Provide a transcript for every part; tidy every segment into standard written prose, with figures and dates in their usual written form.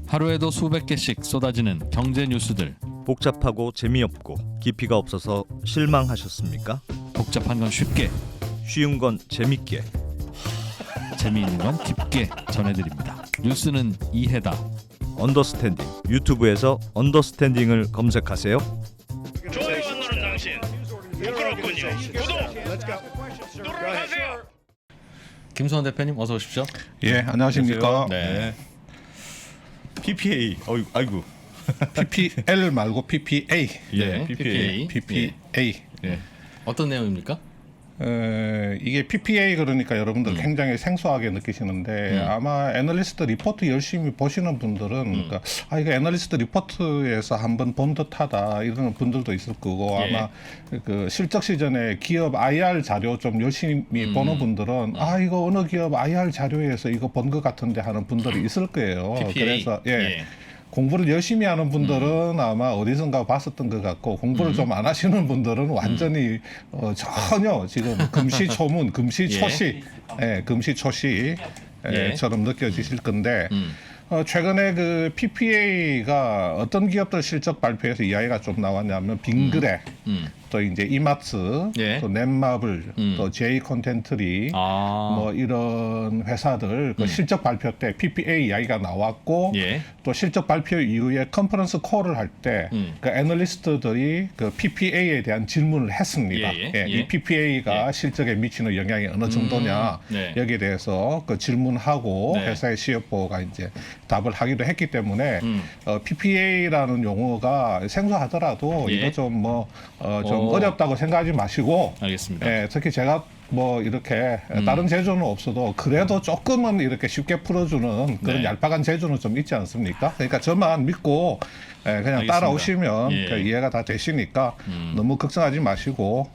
하루에도 수백 개씩 쏟아지는 경제 뉴스들. 복잡하고 재미없고 깊이가 없어서 실망하셨습니까? 복잡한 건 쉽게, 쉬운 건 재밌게. 재미있는 건 깊게 전해드립니다. 뉴스는 이해다. 언더스탠딩. 유튜브에서 언더스탠딩을 검색하세요. 좋아요 안 누른 당신 부끄럽군요. 구독 누르세요. 김수원 대표님 어서 오십시오. 예, 안녕하십니까. 네. PPA. 아이고. PPL 말고 PPA. 예, PPA. PPA. 예. 어떤 내용입니까? 이게 PPA 그러니까 여러분들 굉장히 생소하게 느끼시는데 아마 애널리스트 리포트 열심히 보시는 분들은 그러니까 이거 애널리스트 리포트에서 한번 본 듯하다 이런 분들도 있을 거고 예. 아마 그 실적 시전에 기업 IR 자료 좀 열심히 보는 분들은 이거 어느 기업 IR 자료에서 이거 본 것 같은데 하는 분들이 있을 거예요. PPA. 그래서 공부를 열심히 하는 분들은 아마 어디선가 봤었던 것 같고 공부를 좀 안 하시는 분들은 완전히 전혀 지금 금시초문, 금시초시, 금시초시처럼 느껴지실 건데 최근에 그 PPA가 어떤 기업들 실적 발표에서 이야기가 좀 나왔냐면 빙그레, 또 이제 이마트, 예. 또 넷마블, 또 제이 콘텐트리 뭐 이런 회사들 그 실적 발표 때 PPA 이야기가 나왔고 예. 또 실적 발표 이후에 컨퍼런스 콜을 할 때 그 애널리스트들이 그 PPA에 대한 질문을 했습니다. 이 PPA가 실적에 미치는 영향이 어느 정도냐 네. 여기에 대해서 그 질문하고 네. 회사의 CFO가 이제 답을 하기도 했기 때문에 PPA라는 용어가 생소하더라도 예. 이거 좀 좀 어렵다고 생각하지 마시고 알겠습니다. 특히 제가 뭐 이렇게 다른 재주는 없어도 그래도 조금은 이렇게 쉽게 풀어주는 그런 네. 얄팍한 재주는 좀 있지 않습니까? 그러니까 저만 믿고 그냥 알겠습니다. 따라오시면 예. 그 이해가 다 되시니까 너무 걱정하지 마시고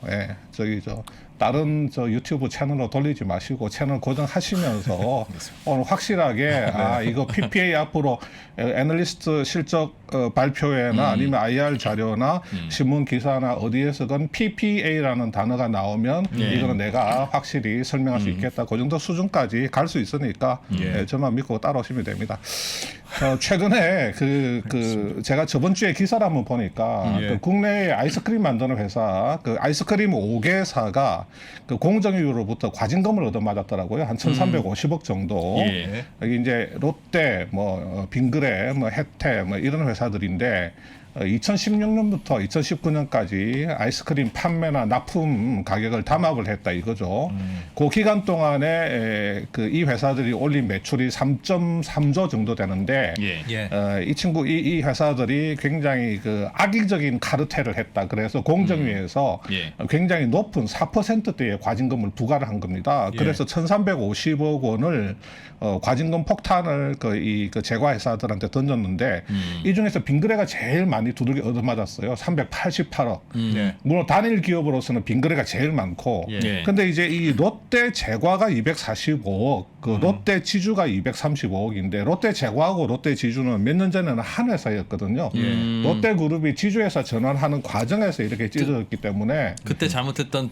다른 유튜브 채널로 돌리지 마시고 채널 고정하시면서 오늘 확실하게 이거 PPA 앞으로 애널리스트 실적 발표회나 아니면 IR 자료나 신문 기사나 어디에서든 PPA라는 단어가 나오면 이거는 내가 확실히 설명할 수 있겠다. 그 정도 수준까지 갈 수 있으니까 저만 믿고 따라오시면 됩니다. 최근에 제가 저번 주에 기사를 한번 보니까 그 국내에 아이스크림 만드는 회사 그 아이스크림 5개사가 그 공정위로부터 과징금을 얻어맞았더라고요. 한 1,350억 정도. 여기 이제 롯데, 빙그레, 혜태 이런 회사들인데 2016년부터 2019년까지 아이스크림 판매나 납품 가격을 담합을 했다 이거죠. 그 기간 동안에 이 회사들이 올린 매출이 3.3조 정도 되는데 이 회사들이 굉장히 그 악의적인 카르텔을 했다. 그래서 공정위에서 굉장히 높은 4%대의 과징금을 부과를 한 겁니다. 그래서 1,350억 원을 과징금 폭탄을 그 제과 회사들한테 던졌는데 이 중에서 빙그레가 제일 많이 두들겨 얻어맞았어요. 388억. 물론 단일 기업으로서는 빙그레가 제일 많고 근데 이제 이 롯데 제과가 245억, 그 롯데 지주가 235억인데 롯데 제과하고 롯데 지주는 몇 년 전에는 한 회사였거든요. 롯데 그룹이 지주회사 전환하는 과정에서 이렇게 찢어졌기 때문에 그때 잘못했던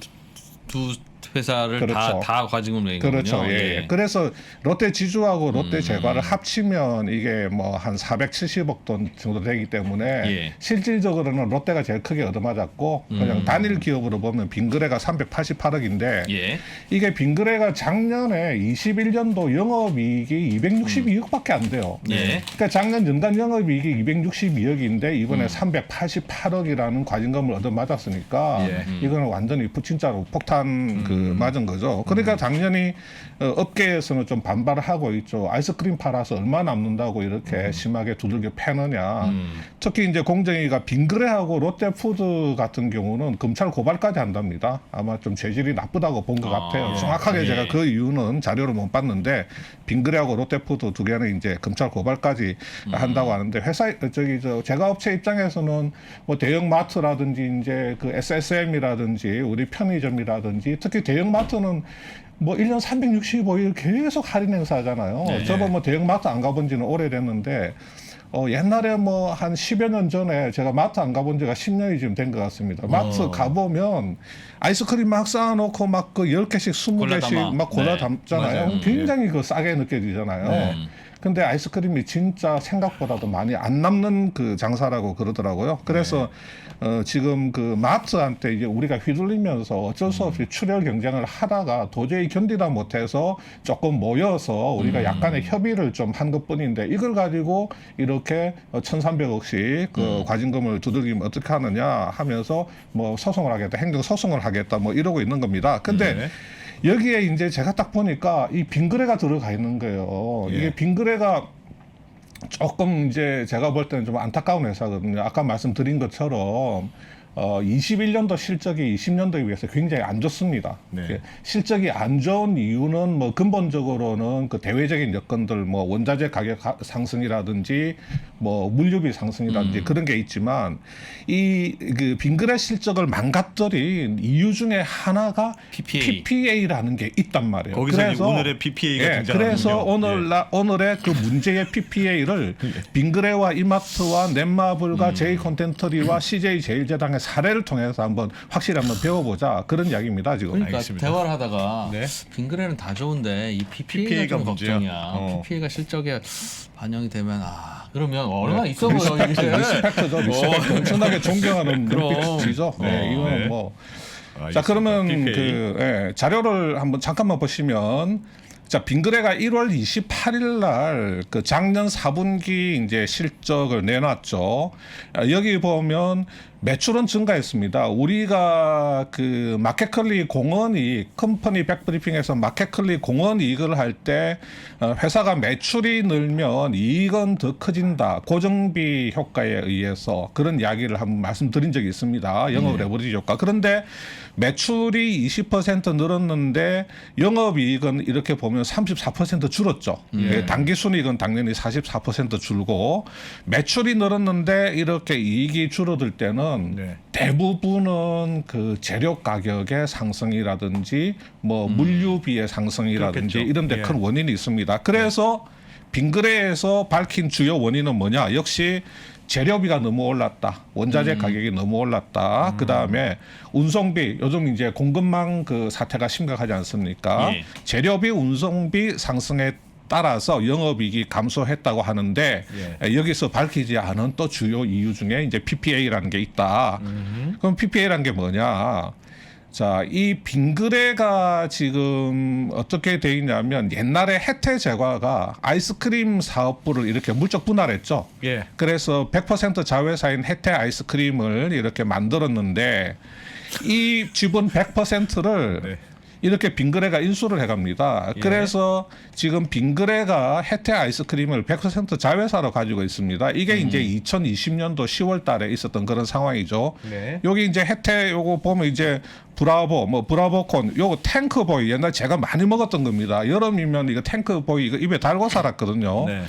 두 회사를 그렇죠. 다 과징금 내는 거군요. 그렇죠. 그래서 롯데 지주하고 롯데 제과를 합치면 이게 한 470억 돈 정도 되기 때문에 실질적으로는 롯데가 제일 크게 얻어맞았고 그냥 단일 기업으로 보면 빙그레가 388억인데 이게 빙그레가 작년에 21년도 영업이익이 262억밖에 안 돼요. 그러니까 작년 연간 영업이익이 262억인데 이번에 388억이라는 과징금을 얻어맞았으니까 이거는 완전히 진짜로 폭탄 맞은 거죠. 그러니까 당연히 업계에서는 좀 반발을 하고 있죠. 아이스크림 팔아서 얼마 남는다고 이렇게 심하게 두들겨 패느냐. 특히 이제 공정위가 빙그레하고 롯데푸드 같은 경우는 검찰 고발까지 한답니다. 아마 좀 재질이 나쁘다고 본 것 같아요. 정확하게 제가 그 이유는 자료를 못 봤는데 빙그레하고 롯데푸드 두 개는 이제 검찰 고발까지 한다고 하는데 제과업체 입장에서는 대형 마트라든지 이제 그 SSM이라든지 우리 편의점이라든지 특히 대형마트는 1년 365일 계속 할인 행사하잖아요. 저도 대형마트 안 가본 지는 오래됐는데 옛날에 한 10여 년 전에 제가 마트 안 가본 지가 10년이 지금 된 것 같습니다. 마트 가보면 아이스크림 막 쌓아놓고 막 그 10개씩 20개씩 막 골라 담잖아요. 굉장히 싸게 느껴지잖아요. 근데 아이스크림이 진짜 생각보다도 많이 안 남는 그 장사라고 그러더라고요. 그래서 지금 그 마트한테 이제 우리가 휘둘리면서 어쩔 수 없이 출혈 경쟁을 하다가 도저히 견디다 못해서 조금 모여서 우리가 약간의 협의를 좀 한 것뿐인데 이걸 가지고 이렇게 1,300억씩 그 과징금을 두들기면 어떻게 하느냐 하면서 뭐 소송을 하겠다, 행정 소송을 하겠다 뭐 이러고 있는 겁니다. 근데 여기에 이제 제가 딱 보니까 이 빙그레가 들어가 있는 거예요. 이게 빙그레가 조금 이제 제가 볼 때는 좀 안타까운 회사거든요. 아까 말씀드린 것처럼 21년도 실적이 20년도에 비해서 굉장히 안 좋습니다. 네. 실적이 안 좋은 이유는 뭐 근본적으로는 그 대외적인 여건들 뭐 원자재 가격 상승이라든지 뭐 물류비 상승이라든지 그런 게 있지만 이 그 빙그레 실적을 망가뜨린 이유 중에 하나가 PPA라는 게 있단 말이에요. 거기서 이제 오늘의 PPA가 등장하는군요. 그래서 오늘의 그 문제의 PPA를 빙그레와 이마트와 넷마블과 제이컨텐터리와 CJ 제일제당의 사례를 통해서 한번 확실히 한번 배워보자 그런 이야기입니다 지금. 그러니까 알겠습니다. 대화를 하다가 네. 빙그레는 다 좋은데 이 PPA가 PPA가 좀 문제야. 걱정이야. PPA가 실적에 반영이 되면 그러면 얼마나 있어 보여 이게. 리스펙트죠. 리스펙트. 엄청나게 존경하는 그럼. 눈빛이죠. 네, 이거는 네. 뭐. 알겠습니다. 자 그러면 PPA. 그 자료를 한번 잠깐만 보시면 자 빙그레가 1월 28일 날 그 작년 4분기 이제 실적을 내놨죠. 여기 보면 매출은 증가했습니다. 우리가 그 마켓컬리 공헌이익 컴퍼니 백브리핑에서 마켓컬리 공헌이익을 할 때 회사가 매출이 늘면 이익은 더 커진다. 고정비 효과에 의해서 그런 이야기를 한번 말씀드린 적이 있습니다. 영업 레버리지 효과. 그런데 매출이 20% 늘었는데 영업이익은 이렇게 보면 34% 줄었죠. 당기순이익은 당연히 44% 줄고 매출이 늘었는데 이렇게 이익이 줄어들 때는 네. 대부분은 그 재료 가격의 상승이라든지 뭐 물류비의 상승이라든지 그렇겠죠. 이런 데 큰 원인이 있습니다. 그래서 빙그레에서 밝힌 주요 원인은 뭐냐? 역시 재료비가 너무 올랐다. 원자재 가격이 너무 올랐다. 그다음에 운송비 요즘 이제 공급망 그 사태가 심각하지 않습니까? 예. 재료비, 운송비 상승에 따라서 영업이익이 감소했다고 하는데 여기서 밝히지 않은 또 주요 이유 중에 이제 PPA라는 게 있다. 그럼 PPA라는 게 뭐냐? 자, 이 빙그레가 지금 어떻게 돼 있냐면 옛날에 혜태 제과가 아이스크림 사업부를 이렇게 물적 분할했죠. 예. 그래서 100% 자회사인 혜태 아이스크림을 이렇게 만들었는데 이 지분 100%를 네. 이렇게 빙그레가 인수를 해갑니다. 그래서 지금 빙그레가 혜태 아이스크림을 100% 자회사로 가지고 있습니다. 이게 이제 2020년도 10월 달에 있었던 그런 상황이죠. 네. 여기 이제 혜태 요거 보면 이제 브라보, 뭐 브라보콘, 요거 탱크보이 옛날 제가 많이 먹었던 겁니다. 여름이면 이거 탱크보이 이거 입에 달고 살았거든요. 네.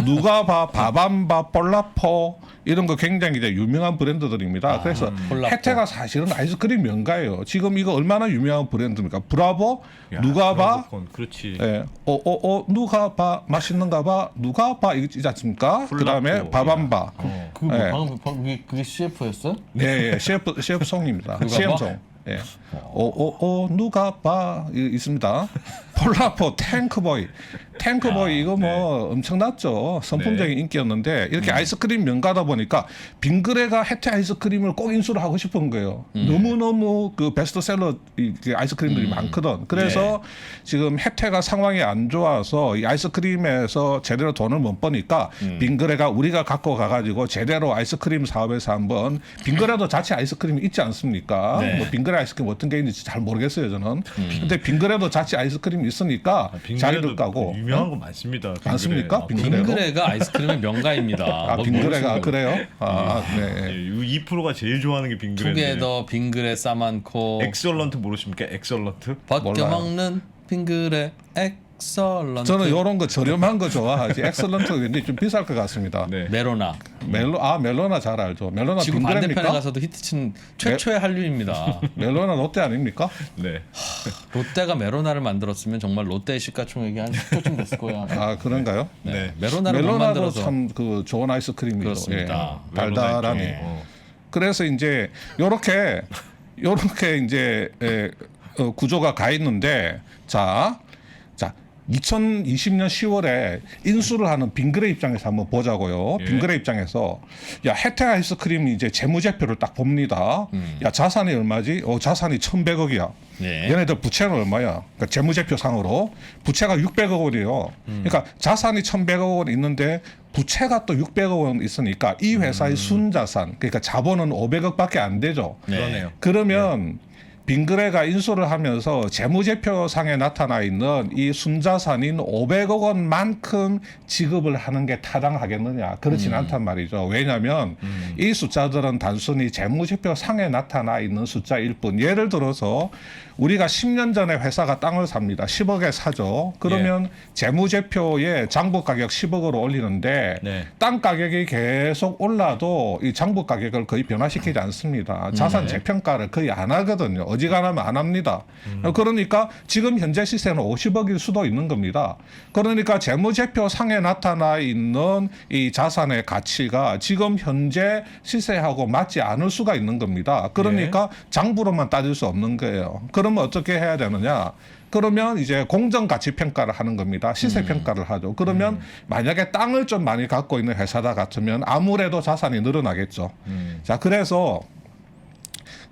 누가 봐, 바밤바, 볼라포 이런 거 굉장히 이제 유명한 브랜드들입니다. 그래서 볼라포. 혜태가 사실은 아이스크림 명가예요. 지금 이거 얼마나 유명한 브랜드입니까? 브라보, 야, 누가 봐, 브라보콘, 그렇지. 예, 누가 봐, 맛있는가 봐, 누가 봐 이거 있지 않습니까? 그다음에 바밤바. 그거 예. 방금 그게 CF였어? 네, 예, 셰프 송입니다. 누가 CM 봐? 송. 예. 누가 봐 있습니다. 폴라포 탱크보이. 탱크보이 이거 뭐 엄청났죠. 선풍적인 인기였는데 이렇게 아이스크림 명가다 보니까 빙그레가 혜태 아이스크림을 꼭 인수를 하고 싶은 거예요. 너무너무 그 베스트셀러 그 아이스크림들이 많거든. 그래서 지금 혜태가 상황이 안 좋아서 이 아이스크림에서 제대로 돈을 못 버니까 빙그레가 우리가 갖고 가가지고 제대로 아이스크림 사업에서 한번 빙그레도 자체 아이스크림이 있지 않습니까? 네. 뭐 빙그레 아이스크림 어떤 게 있는지 잘 모르겠어요 저는. 근데 빙그레도 자체 아이스크림이 있으니까 자리를 까고 유명한 거 많습니다. 많습니까? 빙그레. 빙그레. 빙그레가 아이스크림의 명가입니다. 아 뭐 빙그레가 모르시는 그래요? 아 네. 2%가 제일 좋아하는 게 빙그레인데. 투게더 빙그레 싸만코 엑설런트 모르십니까? 엑설런트? 벗겨 몰라요. 먹는 빙그레 엑설런트. 저는 이런 거 저렴한 거 좋아하지. 엑셀런트 근데 좀 비쌀 것 같습니다. 네. 메로나. 멜로나 잘 알죠. 멜로나 지금 반대편에 빙그레입니까? 가서도 히트친 최초의 한류입니다. 멜로나 롯데 아닙니까? 네. 롯데가 메로나를 만들었으면 정말 롯데의 시가총액이 한 10조쯤 됐을 거야. 아 그런가요? 네. 메로나를 못 멜로나도 만들어서 참 그 좋은 아이스크림이죠. 그렇습니다. 예. 달달하니. 멜로나 그래서 이제 요렇게 이제 구조가 가 있는데 자 2020년 10월에 인수를 하는 빙그레 입장에서 한번 보자고요. 예. 빙그레 입장에서 야 혜태 아이스크림이 이제 재무제표를 딱 봅니다. 야 자산이 얼마지? 자산이 1,100억이야. 네. 얘네들 부채는 얼마야? 그러니까 재무제표상으로 부채가 600억 원이에요. 그러니까 자산이 1,100억 원 있는데 부채가 또 600억 원 있으니까 이 회사의 순자산, 그러니까 자본은 500억밖에 안 되죠. 그러네요. 그러면 빙그레가 인수를 하면서 재무제표상에 나타나 있는 이 순자산인 500억 원만큼 지급을 하는 게 타당하겠느냐? 그렇진 않단 말이죠. 왜냐하면 이 숫자들은 단순히 재무제표상에 나타나 있는 숫자일 뿐. 예를 들어서 우리가 10년 전에 회사가 땅을 삽니다. 10억에 사죠. 그러면 재무제표에 장부 가격 10억으로 올리는데 네. 땅 가격이 계속 올라도 이 장부 가격을 거의 변화시키지 않습니다. 자산 재평가를 거의 안 하거든요. 어지간하면 안 합니다. 그러니까 지금 현재 시세는 50억일 수도 있는 겁니다. 그러니까 재무제표 상에 나타나 있는 이 자산의 가치가 지금 현재 시세하고 맞지 않을 수가 있는 겁니다. 그러니까 장부로만 따질 수 없는 거예요. 그러면 어떻게 해야 되느냐? 그러면 이제 공정가치 평가를 하는 겁니다. 시세 평가를 하죠. 그러면 만약에 땅을 좀 많이 갖고 있는 회사다 같으면 아무래도 자산이 늘어나겠죠. 자, 그래서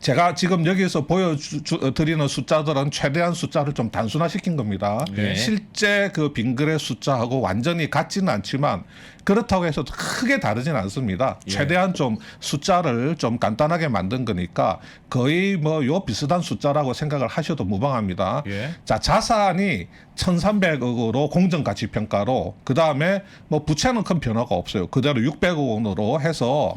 제가 지금 여기서 보여드리는 숫자들은 최대한 숫자를 좀 단순화시킨 겁니다. 네. 실제 그 빙그레 숫자하고 완전히 같지는 않지만 그렇다고 해서 크게 다르진 않습니다. 최대한 좀 숫자를 좀 간단하게 만든 거니까 거의 뭐 요 비슷한 숫자라고 생각을 하셔도 무방합니다. 예. 자, 자산이 1,300억으로 공정가치 평가로 그다음에 뭐 부채는 큰 변화가 없어요. 그대로 600억 원으로 해서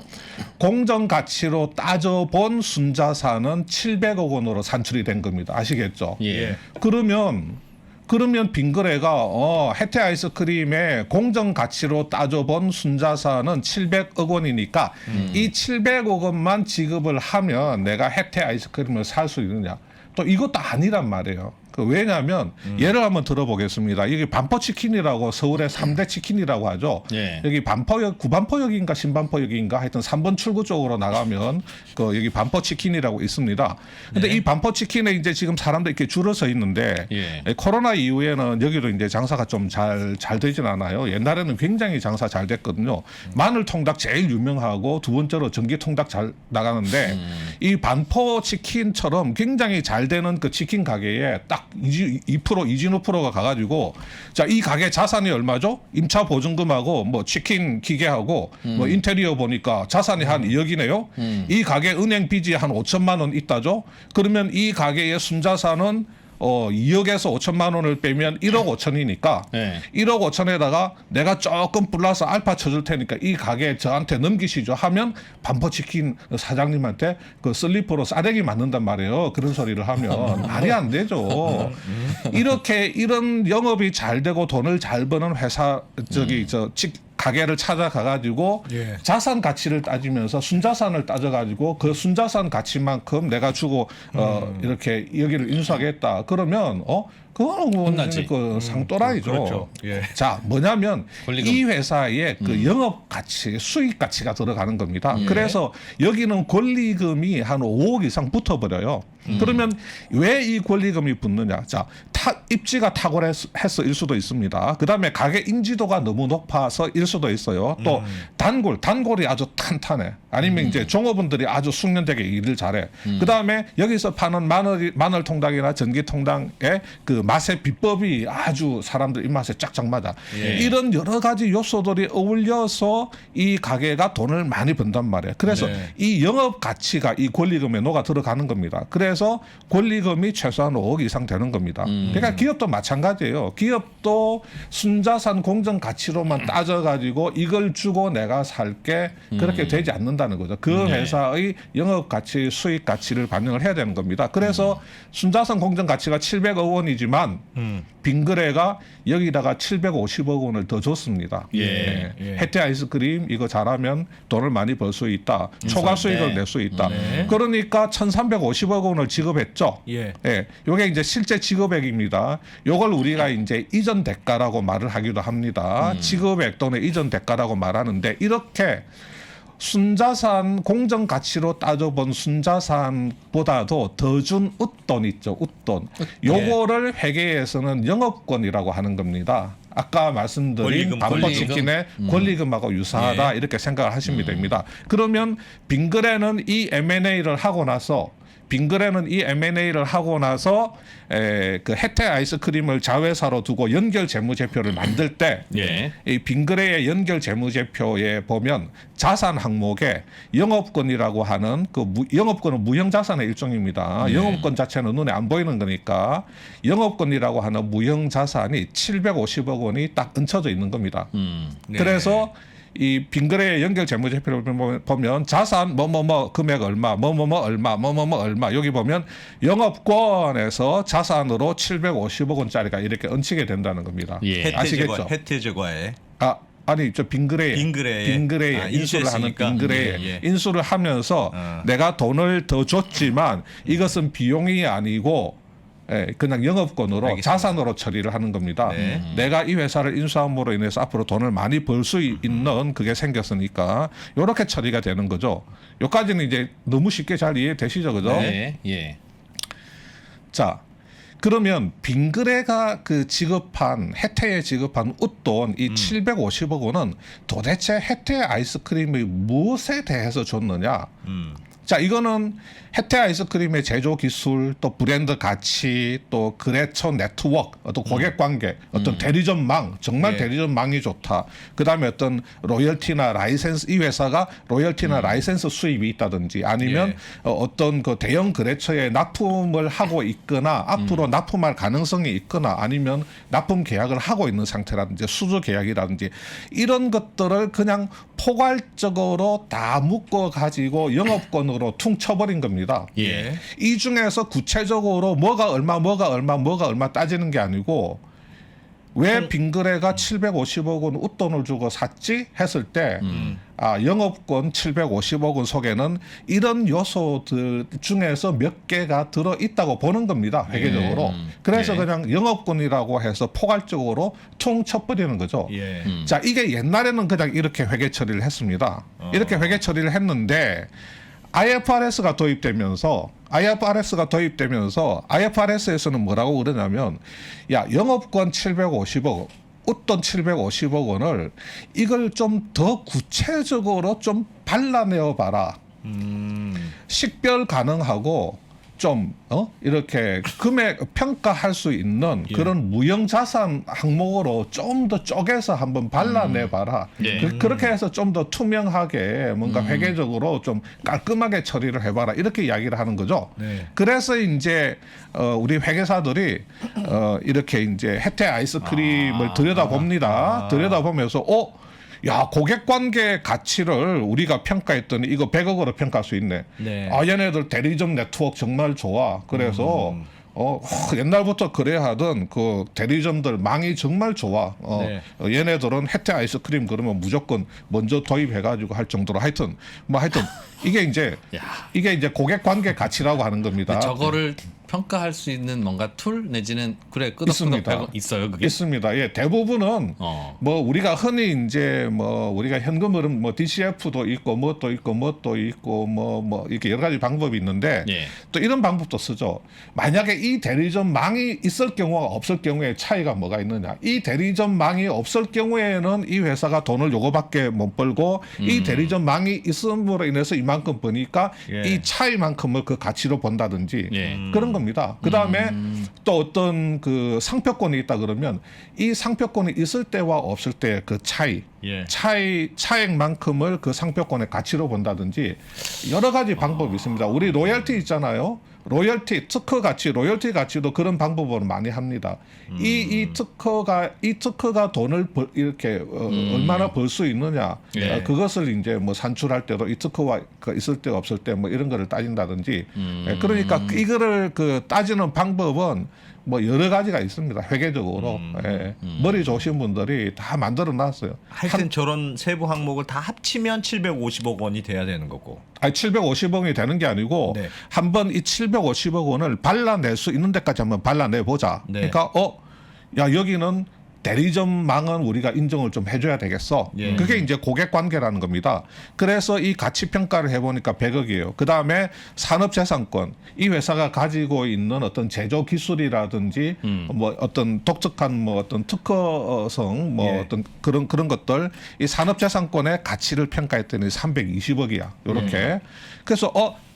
공정가치로 따져본 순자산은 700억 원으로 산출이 된 겁니다. 아시겠죠? 예. 그러면 빙그레가 혜태 아이스크림의 공정 가치로 따져본 순자산은 700억 원이니까 이 700억 원만 지급을 하면 내가 혜태 아이스크림을 살 수 있느냐? 또 이것도 아니란 말이에요. 왜냐하면 예를 한번 들어보겠습니다. 여기 반포치킨이라고 서울의 3대 치킨이라고 하죠. 예. 여기 반포역, 구반포역인가 신반포역인가 하여튼 3번 출구 쪽으로 나가면 그 여기 반포치킨이라고 있습니다. 근데 이 반포치킨에 이제 지금 사람들 이렇게 줄을 서 있는데 코로나 이후에는 여기도 이제 장사가 좀 잘 되진 않아요. 옛날에는 굉장히 장사 잘 됐거든요. 마늘 통닭 제일 유명하고 두 번째로 전기 통닭 잘 나가는데 이 반포치킨처럼 굉장히 잘 되는 그 치킨 가게에 딱 2% 이진우 프로가 가가지고 자, 이 가게 자산이 얼마죠? 임차 보증금하고 뭐 치킨 기계하고 뭐 인테리어 보니까 자산이 한 2억이네요. 이 가게 은행 빚이 한 5천만 원 있다죠. 그러면 이 가게의 순자산은 2억에서 5천만 원을 빼면 1억 5천이니까 1억 5천에다가 내가 조금 플러스 알파 쳐줄 테니까 이 가게 저한테 넘기시죠 하면 반포치킨 사장님한테 그 슬리퍼로 싸대기 맞는단 말이에요. 그런 소리를 하면 말이 안 되죠. 이런 영업이 잘 되고 돈을 잘 버는 회사 가게를 찾아가가지고 자산 가치를 따지면서 순자산을 따져가지고 그 순자산 가치만큼 내가 주고 이렇게 여기를 인수하겠다. 그러면 그거는 그 상또라이죠. 그렇죠. 예. 자, 뭐냐면 권리금. 이 회사의 그 영업 가치, 수익 가치가 들어가는 겁니다. 그래서 여기는 권리금이 한 5억 이상 붙어버려요. 그러면 왜 이 권리금이 붙느냐? 자, 입지가 탁월해서일 수도 있습니다. 그 다음에 가게 인지도가 너무 높아서일 수도 있어요. 또 단골이 아주 탄탄해. 아니면 이제 종업원들이 아주 숙련되게 일을 잘해. 그 다음에 여기서 파는 마늘 통닭이나 전기 통닭의 그 맛의 비법이 아주 사람들 입맛에 짝짝 맞아. 이런 여러 가지 요소들이 어울려서 이 가게가 돈을 많이 번단 말이에요. 그래서 이 영업 가치가 이 권리금에 녹아 들어가는 겁니다. 그래서 권리금이 최소한 5억 이상 되는 겁니다. 그러니까 기업도 마찬가지예요. 기업도 순자산 공정 가치로만 따져가지고 이걸 주고 내가 살게 그렇게 되지 않는다는 거죠. 그 회사의 영업 가치, 수익 가치를 반영을 해야 되는 겁니다. 그래서 순자산 공정 가치가 700억 원이지만 빙그레가 여기다가 750억 원을 더 줬습니다. 혜태 아이스크림 이거 잘하면 돈을 많이 벌 수 있다. 초과 수익을 낼 수 있다. 그러니까 1,350억 원을 지급했죠. 이게 이제 실제 지급액입니다. 요걸 우리가 이제 이전 대가라고 말을 하기도 합니다. 지급액 또는 이전 대가라고 말하는데 이렇게 순자산 공정 가치로 따져본 순자산보다도 더 준 웃돈 있죠. 웃돈. 요거를 회계에서는 영업권이라고 하는 겁니다. 아까 말씀드린 권리금, 반법치킨의 권리금하고 유사하다 이렇게 생각을 하시면 됩니다. 그러면 빙그레는 이 M&A를 하고 나서 그 혜태 아이스크림을 자회사로 두고 연결 재무제표를 만들 때 이 빙그레의 연결 재무제표에 보면 자산 항목에 영업권이라고 하는 영업권은 무형 자산의 일종입니다. 영업권 자체는 눈에 안 보이는 거니까 영업권이라고 하는 무형 자산이 750억 원이 딱 얹혀져 있는 겁니다. 그래서 이 빙그레의 연결 재무제표를 보면 자산 뭐뭐뭐 금액 얼마 얼마 여기 보면 영업권에서 자산으로 750억 원짜리가 이렇게 얹히게 된다는 겁니다. 아시겠죠? 혜태제과에 아니 저 빙그레에 인수를 하는 빙그레에 인수를 하면서 내가 돈을 더 줬지만 이것은 비용이 아니고 그냥 영업권으로 알겠습니다. 자산으로 처리를 하는 겁니다. 내가 이 회사를 인수함으로 인해서 앞으로 돈을 많이 벌 수 있는 그게 생겼으니까 이렇게 처리가 되는 거죠. 여기까지는 이제 너무 쉽게 잘 이해되시죠, 그죠? 자, 그러면 빙그레가 혜태에 지급한 웃돈 이 750억 원은 도대체 혜태 아이스크림이 무엇에 대해서 줬느냐? 자, 이거는 혜태 아이스크림의 제조 기술, 또 브랜드 가치, 또 거래처 네트워크, 어떤 고객 관계, 어떤 대리점망, 정말 대리점망이 좋다. 그다음에 어떤 로열티나 라이센스, 이 회사가 로열티나 라이센스 수입이 있다든지 아니면 어떤 그 대형 거래처에 납품을 하고 있거나 앞으로 납품할 가능성이 있거나 아니면 납품 계약을 하고 있는 상태라든지 수주 계약이라든지 이런 것들을 그냥 포괄적으로 다 묶어 가지고 영업권으로 퉁쳐버린 겁니다. 이 중에서 구체적으로 뭐가 얼마 따지는 게 아니고 왜 빙그레가 750억 원 웃돈을 주고 샀지 했을 때 영업권 750억 원 속에는 이런 요소들 중에서 몇 개가 들어있다고 보는 겁니다. 회계적으로. 그래서 그냥 영업권이라고 해서 포괄적으로 퉁쳐버리는 거죠. 자, 이게 옛날에는 그냥 이렇게 회계 처리를 했습니다. 이렇게 회계 처리를 했는데 IFRS가 도입되면서 IFRS에서는 뭐라고 그러냐면 영업권 750억 웃돈 750억 원을 이걸 좀 더 구체적으로 좀 발라내어 봐라. 식별 가능하고 좀 이렇게 금액 평가할 수 있는 그런 무형 자산 항목으로 좀 더 쪼개서 한번 발라내 봐라. 그렇게 해서 좀 더 투명하게 뭔가 회계적으로 좀 깔끔하게 처리를 해봐라. 이렇게 이야기를 하는 거죠. 그래서 이제 우리 회계사들이 이렇게 이제 혜태 아이스크림을 들여다봅니다. 들여다보면서 고객 관계 가치를 우리가 평가했더니 이거 100억으로 평가할 수 있네. 얘네들 대리점 네트워크 정말 좋아. 그래서 옛날부터 그래야 하던 그 대리점들 망이 정말 좋아. 얘네들은 혜태 아이스크림 그러면 무조건 먼저 도입해가지고 할 정도로 하여튼 이게 이제 고객 관계 가치라고 하는 겁니다. 저거를 평가할 수 있는 뭔가 툴 내지는 끄덕끄덕 있어요, 그게? 있습니다. 대부분은 뭐 우리가 흔히 이제 뭐 우리가 현금흐름 뭐 DCF도 있고 뭣도 있고 뭐 이렇게 여러 가지 방법이 있는데 또 이런 방법도 쓰죠. 만약에 이 대리점망이 있을 경우와 없을 경우에 차이가 뭐가 있느냐? 이 대리점망이 없을 경우에는 이 회사가 돈을 요거밖에 못 벌고 이 대리점망이 있음으로 인해서 이만큼 버니까 이 차이만큼을 그 가치로 본다든지 그런 겁니다. 그 다음에 또 어떤 그 상표권이 있다 그러면 이 상표권이 있을 때와 없을 때 그 차액만큼을 그 상표권의 가치로 본다든지 여러 가지 방법이 있습니다. 우리 로열티 있잖아요. 로열티, 특허 가치, 로열티 가치도 그런 방법으로 많이 합니다. 이 특허가 돈을 이렇게 얼마나 벌 수 있느냐, 그것을 이제 뭐 산출할 때도 이 특허가 있을 때 없을 때 뭐 이런 거를 따진다든지. 그러니까 이거를 따지는 방법은 뭐 여러 가지가 있습니다. 회계적으로 머리 좋으신 분들이 다 만들어 놨어요. 하여튼 저런 세부 항목을 다 합치면 750억 원이 돼야 되는 거고. 아니 750억 원이 되는 게 아니고 한번 이 750억 원을 발라낼 수 있는 데까지 한번 발라내 보자. 그러니까 여기는 대리점망은 우리가 인정을 좀 해줘야 되겠어. 예. 그게 이제 고객 관계라는 겁니다. 그래서 이 가치 평가를 해보니까 100억이에요. 그 다음에 산업재산권, 이 회사가 가지고 있는 어떤 제조 기술이라든지 뭐 어떤 독특한 뭐 어떤 특허성 뭐 예. 어떤 그런 것들, 이 산업재산권의 가치를 평가했더니 320억이야. 요렇게. 그래서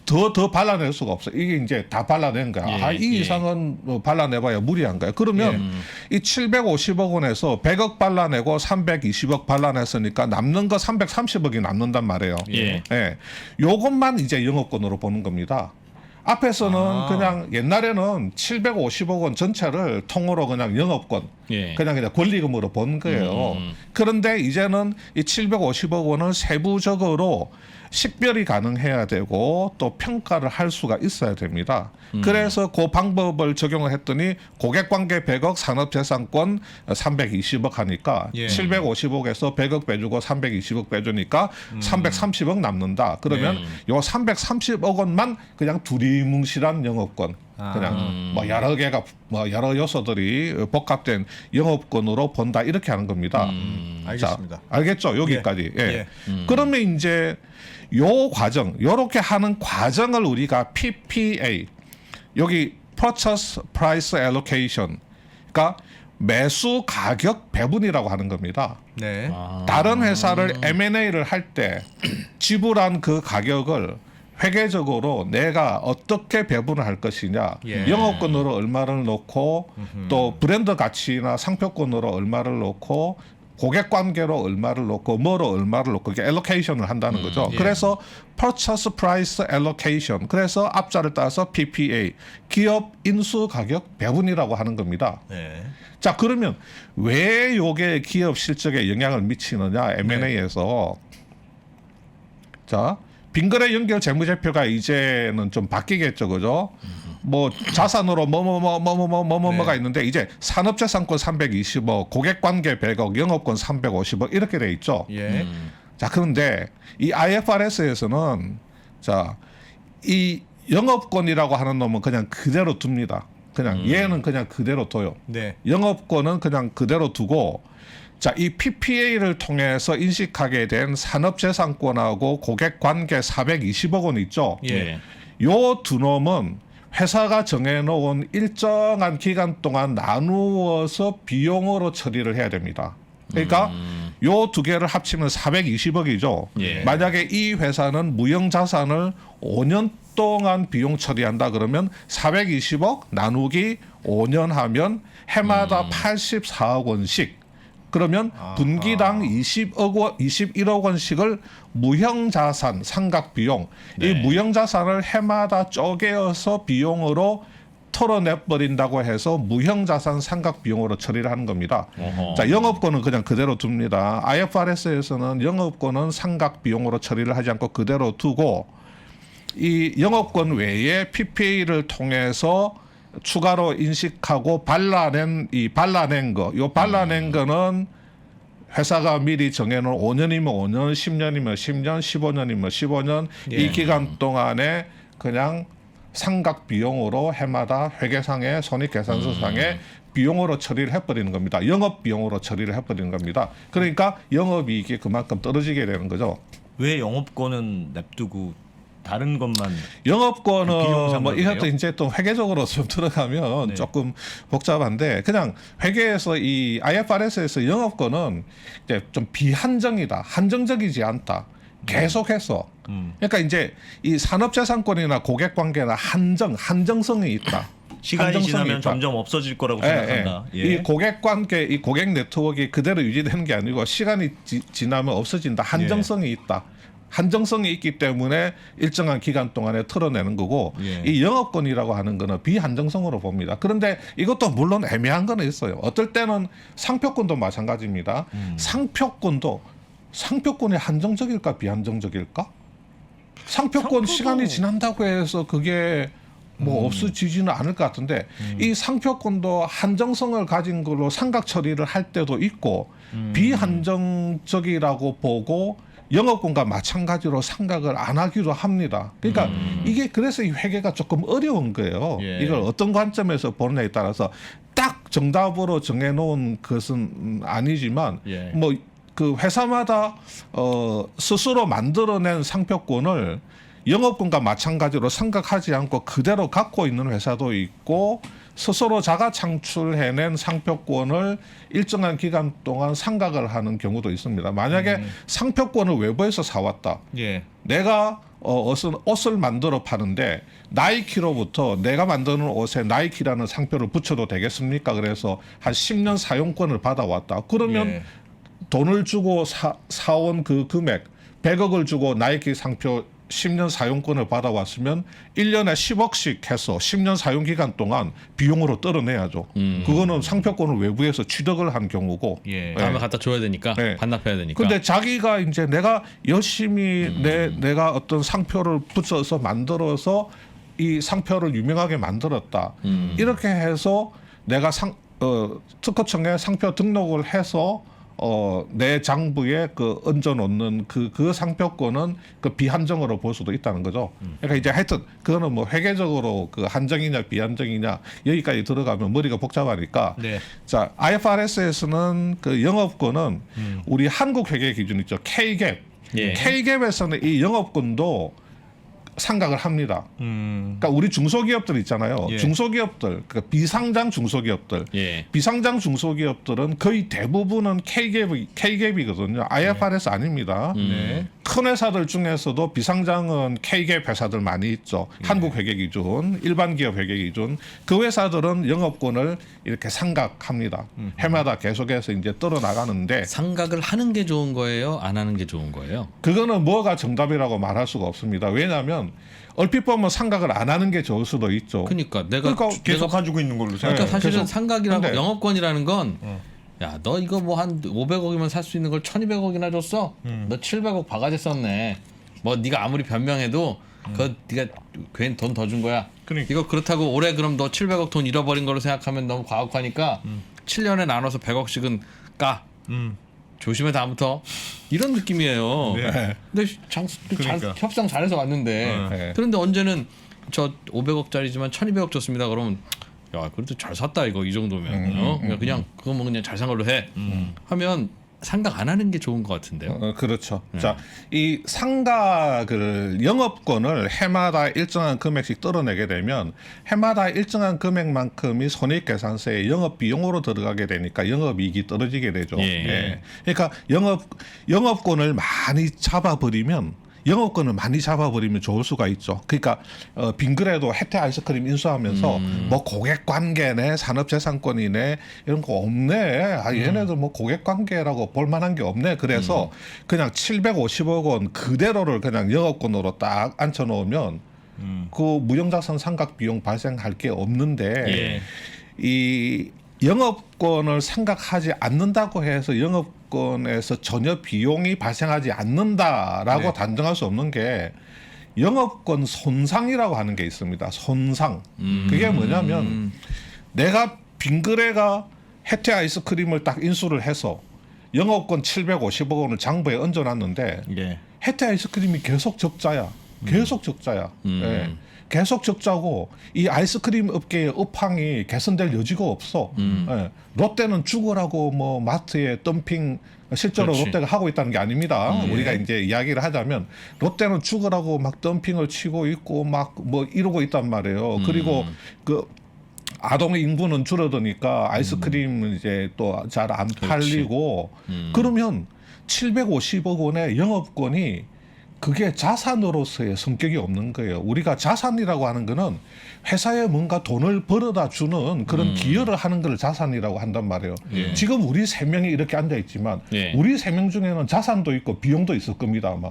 더 발라낼 수가 없어. 이게 이제 다 발라낸 거야. 예, 이 예. 이상은 뭐 발라내봐야 무리한 거야. 그러면 이 750억 원에서 100억 발라내고 320억 발라냈으니까 남는 거 330억이 남는단 말이에요. 예. 예. 요것만 이제 영업권으로 보는 겁니다. 앞에서는 그냥 옛날에는 750억 원 전체를 통으로 그냥 영업권, 예. 그냥 권리금으로 본 거예요. 그런데 이제는 이 750억 원을 세부적으로 식별이 가능해야 되고 또 평가를 할 수가 있어야 됩니다. 그래서 그 방법을 적용을 했더니 고객관계 100억, 산업재산권 320억 하니까 예. 750억에서 100억 빼주고 320억 빼주니까 330억 남는다. 그러면 요 330억 원만 그냥 두리뭉실한 영업권, 그냥 뭐 여러 개가 뭐 여러 요소들이 복합된 영업권으로 본다, 이렇게 하는 겁니다. 알겠습니다. 자, 알겠죠? 여기까지. 예. 예. 그러면 이제 요 과정, 요렇게 하는 과정을 우리가 PPA, 여기 Purchase Price Allocation, 그러니까 매수 가격 배분이라고 하는 겁니다. 네. 다른 회사를 M&A를 할 때 지불한 그 가격을 회계적으로 내가 어떻게 배분을 할 것이냐, 예. 영업권으로 얼마를 놓고 또 브랜드 가치나 상표권으로 얼마를 놓고 고객 관계로 얼마를 놓고 뭐로 얼마를 놓고 이렇게 알로케이션을 한다는 거죠. 예. 그래서 Purchase Price Allocation, 그래서 앞자를 따서 PPA, 기업 인수 가격 배분이라고 하는 겁니다. 네. 자, 그러면 왜 요게 기업 실적에 영향을 미치느냐, M&A에서. 자, 빈거래 연결 재무제표가 이제는 좀 바뀌겠죠, 그죠? 뭐 자산으로 뭐가 있는데 이제 산업재산권 320억, 고객관계 100억, 영업권 350억 이렇게 돼 있죠. 예. 자, 그런데 이 IFRS에서는 자, 이 영업권이라고 하는 놈은 그냥 그대로 둡니다. 그냥 얘는 그냥 그대로 둬요. 네. 영업권은 그냥 그대로 두고, 자, 이 PPA를 통해서 인식하게 된 산업재산권하고 고객관계 420억 원 있죠. 예. 요 두 놈은 회사가 정해놓은 일정한 기간 동안 나누어서 비용으로 처리를 해야 됩니다. 그러니까 요 두 개를 합치면 420억이죠. 예. 만약에 이 회사는 무형자산을 5년 동안 비용 처리한다 그러면 420억 나누기 5년 하면 해마다 84억 원씩, 그러면 분기당 21억 원씩을 무형자산 상각비용, 이 무형자산을 해마다 쪼개어서 비용으로 털어내버린다고 해서 무형자산 상각비용으로 처리를 하는 겁니다. 어허. 자, 영업권은 그냥 그대로 둡니다. IFRS에서는 영업권은 상각비용으로 처리를 하지 않고 그대로 두고, 이 영업권 외에 PPA를 통해서 추가로 인식하고 발라낸 거는 회사가 미리 정해놓은 5년이면 5년, 10년이면 10년, 15년이면 15년 이 기간 동안에 그냥 상각 비용으로 해마다 회계상의 손익계산서상의 비용으로 처리를 해버리는 겁니다. 영업 비용으로 처리를 해버리는 겁니다. 그러니까 영업이익이 그만큼 떨어지게 되는 거죠. 왜 영업권은 냅두고 다른 것만 영업권은 비용상관은 뭐 이것도 왜요? 이제 또 회계적으로 좀 들어가면 네. 조금 복잡한데, 그냥 회계에서 이 IFRS에서 영업권은 이제 좀 비한정이다, 한정적이지 않다, 계속해서. 그러니까 이제 이 산업재산권이나 고객관계나 한정성이 있다. 시간이 한정성이 지나면 있다. 점점 없어질 거라고 생각한다. 예. 이 고객관계, 이 고객 네트워크가 그대로 유지되는 게 아니고 시간이 지나면 없어진다. 한정성이 있다. 한정성이 있기 때문에 일정한 기간 동안에 털어내는 거고, 예. 이 영업권이라고 하는 거는 비한정성으로 봅니다. 그런데 이것도 물론 애매한 건 있어요. 어떨 때는 상표권도 마찬가지입니다. 상표권이 한정적일까 비한정적일까? 상표권 시간이 지난다고 해서 그게 뭐 없어지지는 않을 것 같은데, 이 상표권도 한정성을 가진 걸로 상각 처리를 할 때도 있고, 비한정적이라고 보고 영업권과 마찬가지로 상각을 안 하기도 합니다. 그러니까 이게 그래서 이 회계가 조금 어려운 거예요. 예. 이걸 어떤 관점에서 보느냐에 따라서 딱 정답으로 정해놓은 것은 아니지만 예. 뭐 그 회사마다 스스로 만들어낸 상표권을 영업권과 마찬가지로 생각하지 않고 그대로 갖고 있는 회사도 있고 스스로 자가 창출해낸 상표권을 일정한 기간 동안 상각을 하는 경우도 있습니다. 만약에 상표권을 외부에서 사왔다. 예. 내가 옷을 만들어 파는데 나이키로부터 내가 만드는 옷에 나이키라는 상표를 붙여도 되겠습니까? 그래서 한 10년 사용권을 받아왔다. 그러면 예. 돈을 주고 사온 그 금액 100억을 주고 나이키 상표 10년 사용권을 받아왔으면 1년에 10억씩 해서 10년 사용 기간 동안 비용으로 떨어내야죠. 그거는 상표권을 외부에서 취득을 한 경우고. 예. 다음에 갖다 줘야 되니까 네. 반납해야 되니까. 근데 자기가 이제 내가 열심히 내가 어떤 상표를 붙여서 만들어서 이 상표를 유명하게 만들었다. 이렇게 해서 내가 특허청에 상표 등록을 해서 내 장부에 얹어 놓는 그 상표권은 그 비한정으로 볼 수도 있다는 거죠. 그러니까 이제 하여튼 그거는 뭐 회계적으로 그 한정이냐 비한정이냐 여기까지 들어가면 머리가 복잡하니까. 네. 자, IFRS에서는 그 영업권은 우리 한국 회계 기준 있죠. K-GAAP. 예. K-GAP에서는 이 영업권도 상각을 합니다. 그러니까 우리 중소기업들 있잖아요. 예. 중소기업들, 그러니까 비상장 중소기업들. 예. 비상장 중소기업들은 거의 대부분은 K-GAP이거든요. IFRS 아닙니다. 네. 큰 회사들 중에서도 비상장은 K-GAAP 회사들 많이 있죠. 한국 회계 기준, 일반 기업 회계 기준. 그 회사들은 영업권을 이렇게 상각합니다. 해마다 계속해서 이제 떨어 나가는데 상각을 하는 게 좋은 거예요? 안 하는 게 좋은 거예요? 그거는 뭐가 정답이라고 말할 수가 없습니다. 왜냐하면 얼핏 보면 상각을 안 하는 게 좋을 수도 있죠. 그러니까 내가 계속 가지고 있는 걸로 생각. 그러니까 네, 사실은 그래서- 상각이라고 근데- 영업권이라는 건 야, 너 이거 뭐 한 500억이면 살 수 있는 걸 1,200억이나 줬어? 너 700억 바가지 썼네. 뭐 네가 아무리 변명해도 그거 네가 괜히 돈 더 준 거야. 그러니까. 이거 그렇다고 올해 그럼 너 700억 돈 잃어버린 걸로 생각하면 너무 과학하니까 7년에 나눠서 100억씩은 까. 조심해 다음부터. 이런 느낌이에요. 네. 근데 그러니까. 협상 잘해서 왔는데 네. 그런데 언제는 저 500억짜리지만 1,200억 줬습니다. 그러면 야 그래도 잘 샀다 이거 이 정도면 그냥 그거 뭐 그냥 잘 산 걸로 해 하면 상각 안 하는 게 좋은 것 같은데요. 그렇죠. 자, 이 상각을 영업권을 해마다 일정한 금액씩 떨어내게 되면 해마다 일정한 금액만큼이 손익계산서에 영업 비용으로 들어가게 되니까 영업이익이 떨어지게 되죠. 예. 그러니까 영업권을 많이 잡아버리면 좋을 수가 있죠. 그러니까 빙그레도 혜태 아이스크림 인수하면서 뭐 고객관계네, 산업재산권이네 이런 거 없네. 아, 얘네들 뭐 고객관계라고 볼 만한 게 없네. 그래서 그냥 750억 원 그대로를 그냥 영업권으로 딱 앉혀놓으면 그 무형자산 상각 비용 발생할 게 없는데 예. 이 영업권을 상각하지 않는다고 해서 영업권에서 전혀 비용이 발생하지 않는다라고 네. 단정할 수 없는 게 영업권 손상이라고 하는 게 있습니다. 손상. 그게 뭐냐면 내가 빙그레가 혜태 아이스크림을 딱 인수를 해서 영업권 750억 원을 장부에 얹어놨는데 예. 혜태 아이스크림이 계속 적자야. 계속 적자야. 예. 계속 적자고 이 아이스크림 업계의 업황이 개선될 여지가 없어. 예. 롯데는 죽으라고 뭐 마트에 덤핑 실제로 그렇지. 롯데가 하고 있다는 게 아닙니다. 우리가 이제 이야기를 하자면 롯데는 죽으라고 막 덤핑을 치고 있고 막 뭐 이러고 있단 말이에요. 그리고 그 아동 인구는 줄어드니까 아이스크림은 이제 또 잘 안 팔리고 그러면 750억 원의 영업권이 그게 자산으로서의 성격이 없는 거예요. 우리가 자산이라고 하는 거는 회사에 뭔가 돈을 벌어다 주는 그런 기여를 하는 걸 자산이라고 한단 말이에요. 예. 지금 우리 세 명이 이렇게 앉아 있지만 예. 우리 세 명 중에는 자산도 있고 비용도 있을 겁니다, 아마.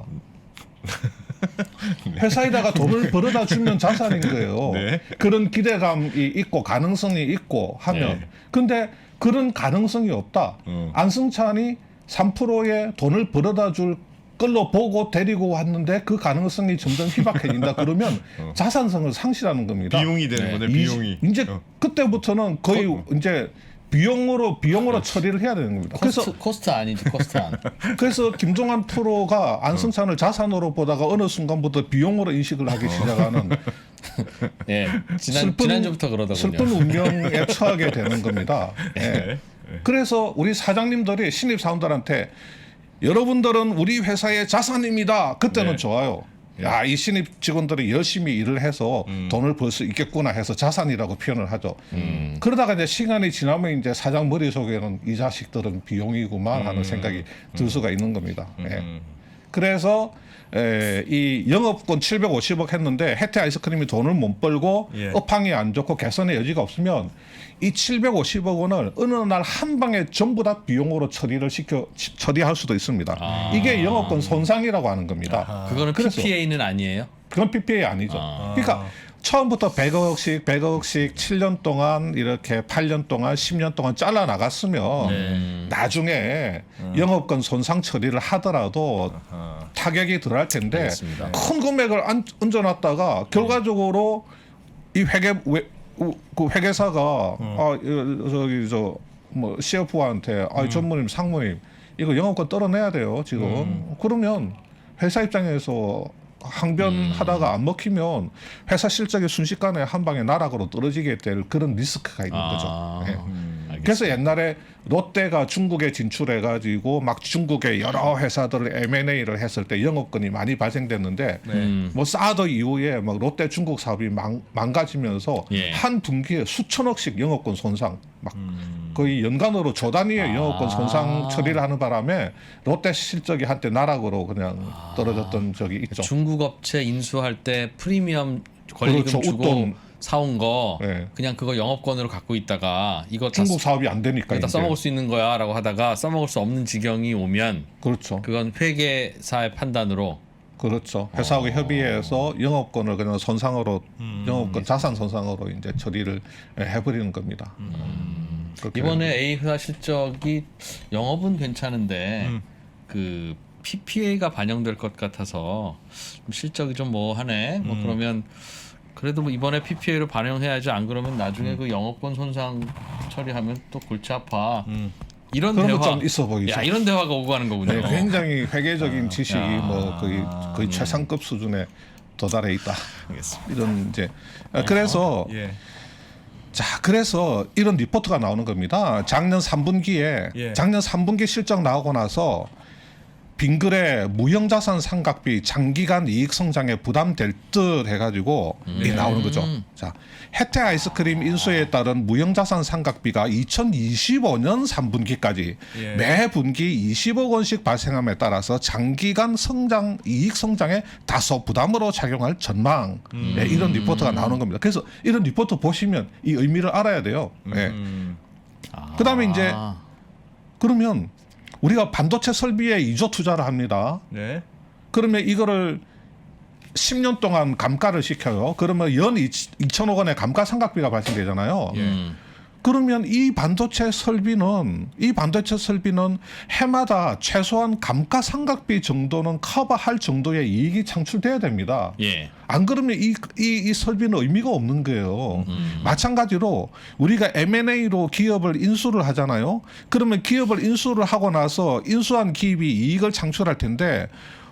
회사에다가 돈을 벌어다 주면 자산인 거예요. 네. 그런 기대감이 있고 가능성이 있고 하면. 네. 근데 그런 가능성이 없다. 안승찬이 3%의 돈을 벌어다 줄 걸로 보고 데리고 왔는데 그 가능성이 점점 희박해진다. 그러면 자산성을 상실하는 겁니다. 비용이 되는 거네. 비용이. 이제 그때부터는 거의 이제 비용으로 처리를 해야 되는 겁니다. 코스트 아니지 코스트 안. 그래서 김종환 프로가 안승찬을 자산으로 보다가 어느 순간부터 비용으로 인식을 하기 시작하는 예, 지난주부터 그러더군요. 슬픈 운명에 처하게 되는 겁니다. 예. 그래서 우리 사장님들이 신입 사원들한테 여러분들은 우리 회사의 자산입니다. 그때는 네. 좋아요. 야, 이 신입 직원들이 열심히 일을 해서 돈을 벌 수 있겠구나 해서 자산이라고 표현을 하죠. 그러다가 이제 시간이 지나면 이제 사장 머릿속에는 이 자식들은 비용이구만 하는 생각이 들 수가 있는 겁니다. 예. 그래서 이 영업권 750억 했는데 혜태 아이스크림이 돈을 못 벌고 예. 업황이 안 좋고 개선의 여지가 없으면 이 750억 원을 어느 날 한 방에 전부 다 비용으로 처리할 수도 있습니다. 이게 영업권 손상이라고 하는 겁니다. 그거는 그래서 PPA는 아니에요? 그건 PPA 아니죠. 그러니까 처음부터 100억씩 7년 동안 이렇게 8년 동안 10년 동안 잘라 나갔으면 나중에 영업권 손상 처리를 하더라도 타격이 덜할 텐데 알겠습니다. 큰 금액을 얹어놨다가 결과적으로 이 그 회계사가 저기 뭐 CFO한테 전무님 상무님 이거 영업권 떨어내야 돼요 지금. 그러면 회사 입장에서 항변하다가 안 먹히면 회사 실적이 순식간에 한 방에 나락으로 떨어지게 될 그런 리스크가 있는 거죠. 예. 그래서 옛날에 롯데가 중국에 진출해가지고 막 중국의 여러 회사들을 M&A를 했을 때 영업권이 많이 발생됐는데 뭐 사드 이후에 막 롯데 중국 사업이 망가지면서 예. 한 분기에 수천억씩 영업권 손상 막 거의 연간으로 조 단위의 영업권 손상 처리를 하는 바람에 롯데 실적이 한때 나락으로 그냥 떨어졌던 적이 있죠. 중국 업체 인수할 때 프리미엄 권리금 그렇죠. 주고 웃돈. 사온 거 네. 그냥 그거 영업권으로 갖고 있다가 이거 다 중국 사업이 안 되니까 다 이제. 써먹을 수 있는 거야라고 하다가 써먹을 수 없는 지경이 오면 그렇죠. 그건 회계사의 판단으로 그렇죠. 회사하고 협의해서 영업권을 그냥 손상으로 영업권 자산 손상으로 이제 처리를 해버리는 겁니다. 그렇게 이번에 A 회사 실적이 영업은 괜찮은데 그 PPA가 반영될 것 같아서 좀 실적이 좀 뭐하네. 뭐 그러면 그래도 뭐 이번에 PPA로 반영해야지 안 그러면 나중에 그 영업권 손상 처리하면 또 골치 아파. 이런 그런 대화 거 좀 있어 보이죠. 야, 이런 대화가 오고 가는 거군요. 네, 굉장히 회계적인 지식이 야. 뭐 거의 최상급 수준에 도달해 있다. 알겠습니다. 이런 이제 그래서 예. 자 그래서 이런 리포트가 나오는 겁니다. 작년 3분기에 예. 작년 3분기 실적 나오고 나서 빙글에 무형자산 상각비 장기간 이익 성장에 부담될 듯 해가지고 이 나오는 거죠. 자 혜태 아이스크림 인수에 따른 무형자산 상각비가 2025년 3분기까지 예. 매 분기 20억 원씩 발생함에 따라서 장기간 성장 이익 성장에 다소 부담으로 작용할 전망. 네, 이런 리포트가 나오는 겁니다. 그래서 이런 리포트 보시면 이 의미를 알아야 돼요. 네. 그다음에 이제 그러면 우리가 반도체 설비에 2조 투자를 합니다. 네. 그러면 이거를 10년 동안 감가를 시켜요. 그러면 연 2천억 원의 감가상각비가 발생되잖아요. 그러면 이 반도체 설비는 해마다 최소한 감가상각비 정도는 커버할 정도의 이익이 창출돼야 됩니다. 예. 안 그러면 이 설비는 의미가 없는 거예요. 마찬가지로 우리가 M&A로 기업을 인수를 하잖아요. 그러면 기업을 인수를 하고 나서 인수한 기업이 이익을 창출할 텐데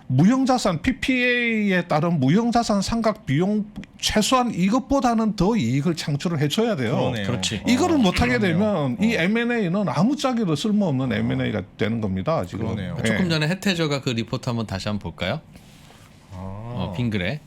무형자산 PPA에 따른 무형자산 상각 비용 최소한 이것보다는 더 이익을 창출을 해줘야 돼요. 그러네요. 그렇지. 이거를 못하게 되면 이 M&A는 아무짝에도 쓸모없는 M&A가 되는 겁니다. 지금. 그러네요. 예. 조금 전에 혜태저가 그 리포트 한번 다시 한번 볼까요? 빙글에.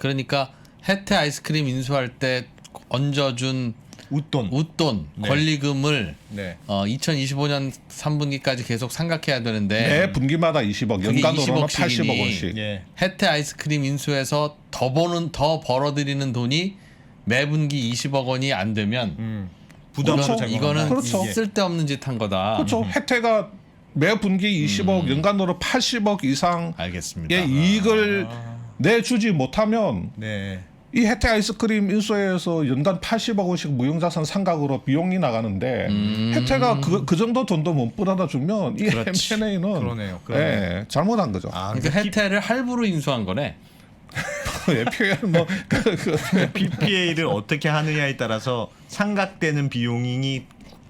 그러니까 혜태 아이스크림 인수할 때 얹어준 웃돈 네. 권리금을 네. 2025년 3분기까지 계속 상각해야 되는데 매 분기마다 20억, 그게 연간으로는 20억 씩이니. 80억 원씩. 예. 혜태 아이스크림 인수해서 더 벌어들이는 돈이 매 분기 20억 원이 안 되면 부담으로 그렇죠. 작용하는 이거는 그렇죠. 쓸데없는 짓 한 거다. 그렇죠. 혜태가 매 분기 20억, 연간으로 80억 이상의 알겠습니다. 이익을 내주지 못하면 네. 이 혜태 아이스크림 인수해서 연간 80억 원씩 무형자산 상각으로 비용이 나가는데 혜태가 그 정도 돈도 못 벌어다 주면 이 그렇지. M&A는 그러네요. 예, 잘못한 거죠. 아, 그러니까 혜태를 할부로 인수한 거네. 표현 뭐 PPA를 어떻게 하느냐에 따라서 상각되는 비용이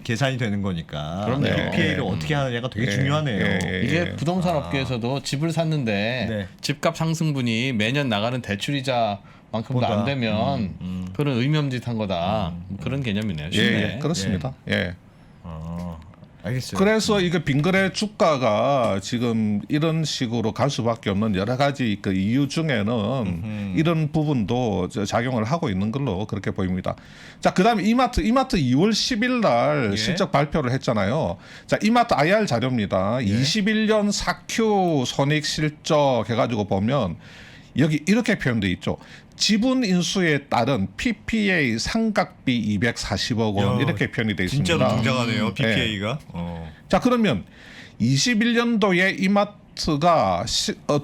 계산이 되는 거니까 그럼요. PPA를 어떻게 하느냐가 되게 중요하네요. 이게 부동산 업계에서도 집을 샀는데 네. 집값 상승분이 매년 나가는 대출이자만큼도 보다. 안 되면 그런 의미엄짓한 거다. 그런 개념이네요. 예, 쉽네. 예, 그렇습니다. 예. 알겠어요. 그래서 이거 빙거래 주가가 지금 이런 식으로 갈 수밖에 없는 여러 가지 그 이유 중에는 이런 부분도 작용을 하고 있는 걸로 그렇게 보입니다. 자, 그다음에 이마트 2월 10일 날 예. 실적 발표를 했잖아요. 자, 이마트 IR 자료입니다. 21년 4Q 손익 실적 해가지고 보면 여기 이렇게 표현돼 있죠. 지분 인수에 따른 PPA 상각비 240억 원 야, 이렇게 표현이 되어 있습니다. 진짜로 등장하네요. PPA가. 자, 그러면 21년도에 이마트가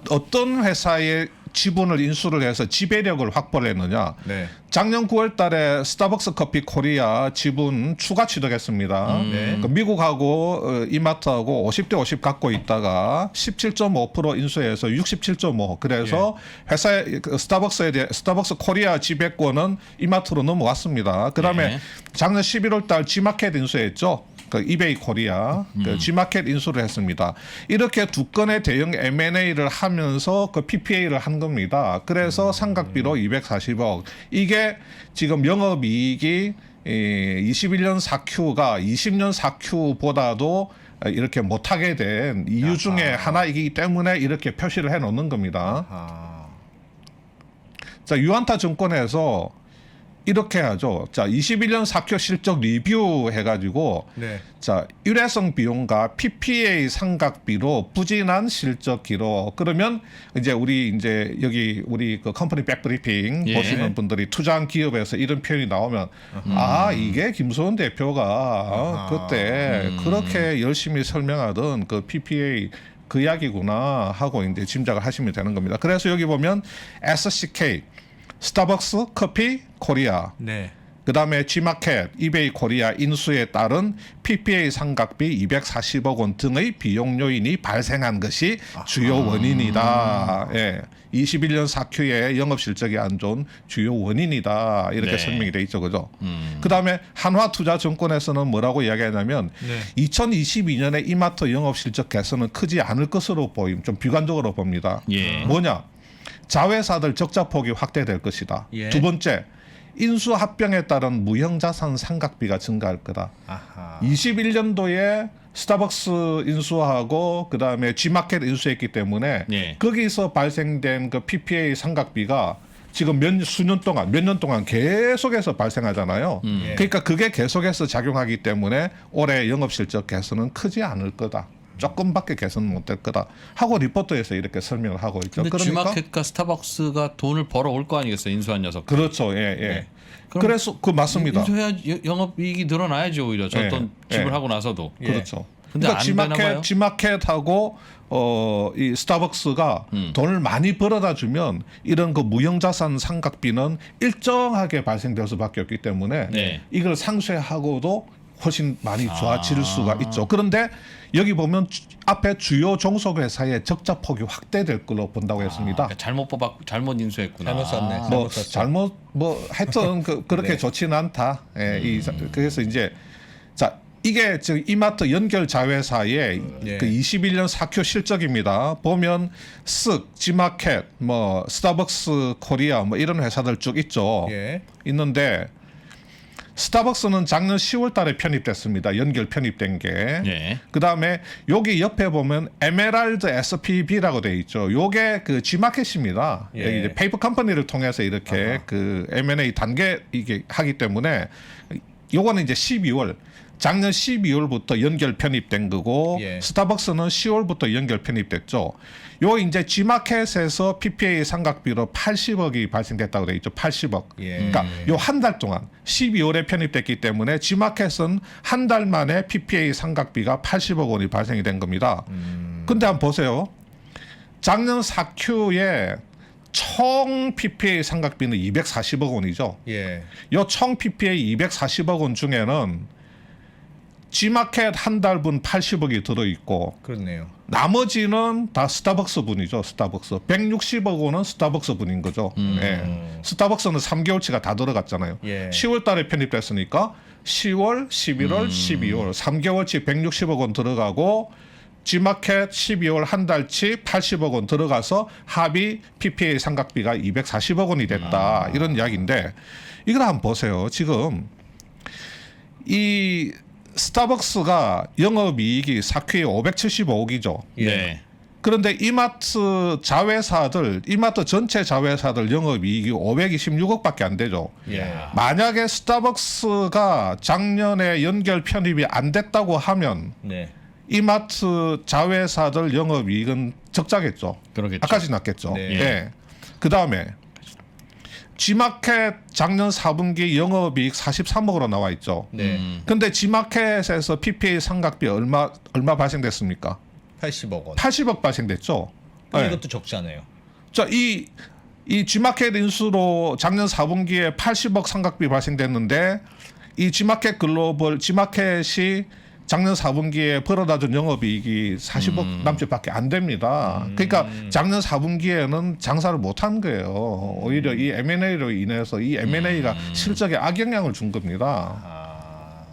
어떤 회사의 지분을 인수를 해서 지배력을 확보를 했느냐. 네. 작년 9월 달에 스타벅스 커피 코리아 지분 추가 취득했습니다. 네. 그 미국하고 이마트하고 50대 50 갖고 있다가 17.5% 인수해서 67.5. 그래서 회사의 스타벅스 코리아 지배권은 이마트로 넘어왔습니다. 그다음에 네. 작년 11월 달 G마켓 인수했죠. 그 이베이 코리아 그 G마켓 인수를 했습니다. 이렇게 두 건의 대형 M&A를 하면서 그 PPA를 한 겁니다. 그래서 상각비로 240억. 이게 지금 영업이익이 21년 4Q가 20년 4Q보다도 이렇게 못하게 된 이유 중에 하나이기 때문에 이렇게 표시를 해놓는 겁니다. 자, 유안타 증권에서 이렇게 하죠. 자, 21년 4Q 실적 리뷰 해가지고 네. 자, 일회성 비용과 PPA 상각비로 부진한 실적 기록. 그러면 이제 여기 우리 그 컴퍼니 백브리핑 예. 보시는 분들이 투자한 기업에서 이런 표현이 나오면 이게 김수원 대표가 그때 그렇게 열심히 설명하던 그 PPA 그 이야기구나 하고 이제 짐작을 하시면 되는 겁니다. 그래서 여기 보면 SCK 스타벅스 커피 코리아, 네. 그다음에 G마켓, 이베이 코리아 인수에 따른 PPA 상각비 240억 원 등의 비용 요인이 발생한 것이 주요 원인이다. 예. 21년 4Q의 영업 실적이 안 좋은 주요 원인이다. 이렇게 네. 설명이 돼 있죠. 그죠? 그다음에 한화투자증권에서는 뭐라고 이야기하냐면 네. 2022년에 이마트 영업 실적 개선은 크지 않을 것으로 보임. 좀 비관적으로 봅니다. 예. 뭐냐? 자회사들 적자 폭이 확대될 것이다. 예. 두 번째, 인수 합병에 따른 무형자산 상각비가 증가할 거다. 아하. 21년도에 스타벅스 인수하고 그다음에 G마켓 인수했기 때문에 예. 거기서 발생된 그 PPA 상각비가 지금 몇 년 동안 계속해서 발생하잖아요. 그러니까 그게 계속해서 작용하기 때문에 올해 영업 실적 개선은 크지 않을 거다. 조금밖에 개선 못될 거다 하고 리포트에서 이렇게 설명을 하고 있죠. 근데 G마켓과 스타벅스가 돈을 벌어올 거 아니겠어요, 인수한 녀석. 그렇죠. 예, 예. 네. 그럼 그래서 그 맞습니다. 인수해야 영업이익이 늘어나야죠, 오히려 저 예. 돈 예. 지불하고 나서도. 그렇죠. 근데 그러니까 안 되나 봐요? G마켓하고 이 스타벅스가 돈을 많이 벌어다 주면 이런 그 무형자산 상각비는 일정하게 발생될 수밖에 없기 때문에 네. 이걸 상쇄하고도 훨씬 많이 좋아질 수가 있죠. 그런데 여기 보면 앞에 주요 종속회사의 적자 폭이 확대될 걸로 본다고 했습니다. 그러니까 잘못 인수했구나. 잘못 샀네. 뭐 잘못 하여튼 그렇게 네. 좋지는 않다. 예, 그래서 이제 자 이게 지금 이마트 연결 자회사의 예. 그 21년 4Q 실적입니다. 보면 쓱, G마켓, 뭐 스타벅스 코리아 뭐 이런 회사들 쭉 있죠. 예. 있는데 스타벅스는 작년 10월 달에 편입됐습니다. 연결 편입된 게. 예. 그다음에 여기 옆에 보면 에메랄드 SPB라고 돼 있죠. 요게 그 G마켓입니다. 예. 여기 이제 페이퍼 컴퍼니를 통해서 이렇게 그 M&A 단계 이게 하기 때문에 요거는 이제 12월 작년 12월부터 연결 편입된 거고 예. 스타벅스는 10월부터 연결 편입됐죠. 요 이제 G마켓에서 PPA 상각비로 80억이 발생됐다고 돼 있죠. 80억. 예. 그러니까 요 한 달 동안 12월에 편입됐기 때문에 G마켓은 한 달 만에 PPA 상각비가 80억 원이 발생이 된 겁니다. 근데 한번 보세요. 작년 4Q에 총 PPA 상각비는 240억 원이죠. 예. 요 총 PPA 240억 원 중에는 G마켓 한 달분 80억이 들어 있고 그렇네요. 나머지는 다 스타벅스 분이죠. 스타벅스 160억 원은 스타벅스 분인 거죠. 예. 스타벅스는 3개월치가 다 들어갔잖아요. 예. 10월 달에 편입됐으니까 10월, 11월, 12월 3개월치 160억 원 들어가고 G마켓 12월 한 달치 80억 원 들어가서 합의 PPA 삼각비가 240억 원이 됐다. 이런 이야기인데 이걸 한번 보세요. 지금 이 스타벅스가 영업이익이 4Q에 575억이죠. 네. 그런데 이마트 자회사들, 이마트 전체 자회사들 영업이익이 526억밖에 안 되죠. 예. 만약에 스타벅스가 작년에 연결 편입이 안 됐다고 하면 네. 이마트 자회사들 영업이익은 적자겠죠. 그러겠죠. 아까지 났겠죠. 네. 예. 그 다음에 G마켓 작년 4분기 영업이익 43억으로 나와 있죠. 네. 근데 G마켓에서 PPA 삼각비 얼마 발생됐습니까? 80억 원. 80억 발생됐죠. 네. 이것도 적잖아요. 자, 이 G마켓 인수로 작년 4분기에 80억 삼각비 발생됐는데 이 G마켓 글로벌 G마켓이 작년 4분기에 벌어다준 영업이익이 40억 남짓밖에 안 됩니다. 그러니까 작년 4분기에는 장사를 못한 거예요. 오히려 이 M&A로 인해서 이 M&A가 실적에 악영향을 준 겁니다.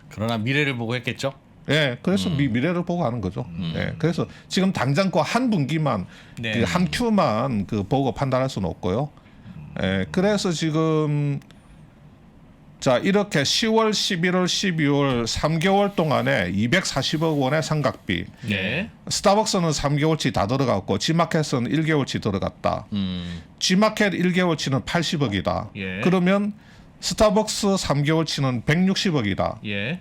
그러나 미래를 보고 했겠죠. 예, 그래서 미래를 보고 하는 거죠. 예, 그래서 지금 당장 그 한 분기만, 네. 그 한 Q만 그 보고 판단할 수는 없고요. 예, 그래서 지금 자 이렇게 10월, 11월, 12월 3개월 동안에 240억 원의 삼각비. 네. 스타벅스는 3개월치 다 들어갔고 G마켓은 1개월치 들어갔다. G마켓 1개월치는 80억이다. 예. 그러면 스타벅스 3개월치는 160억이다. 예.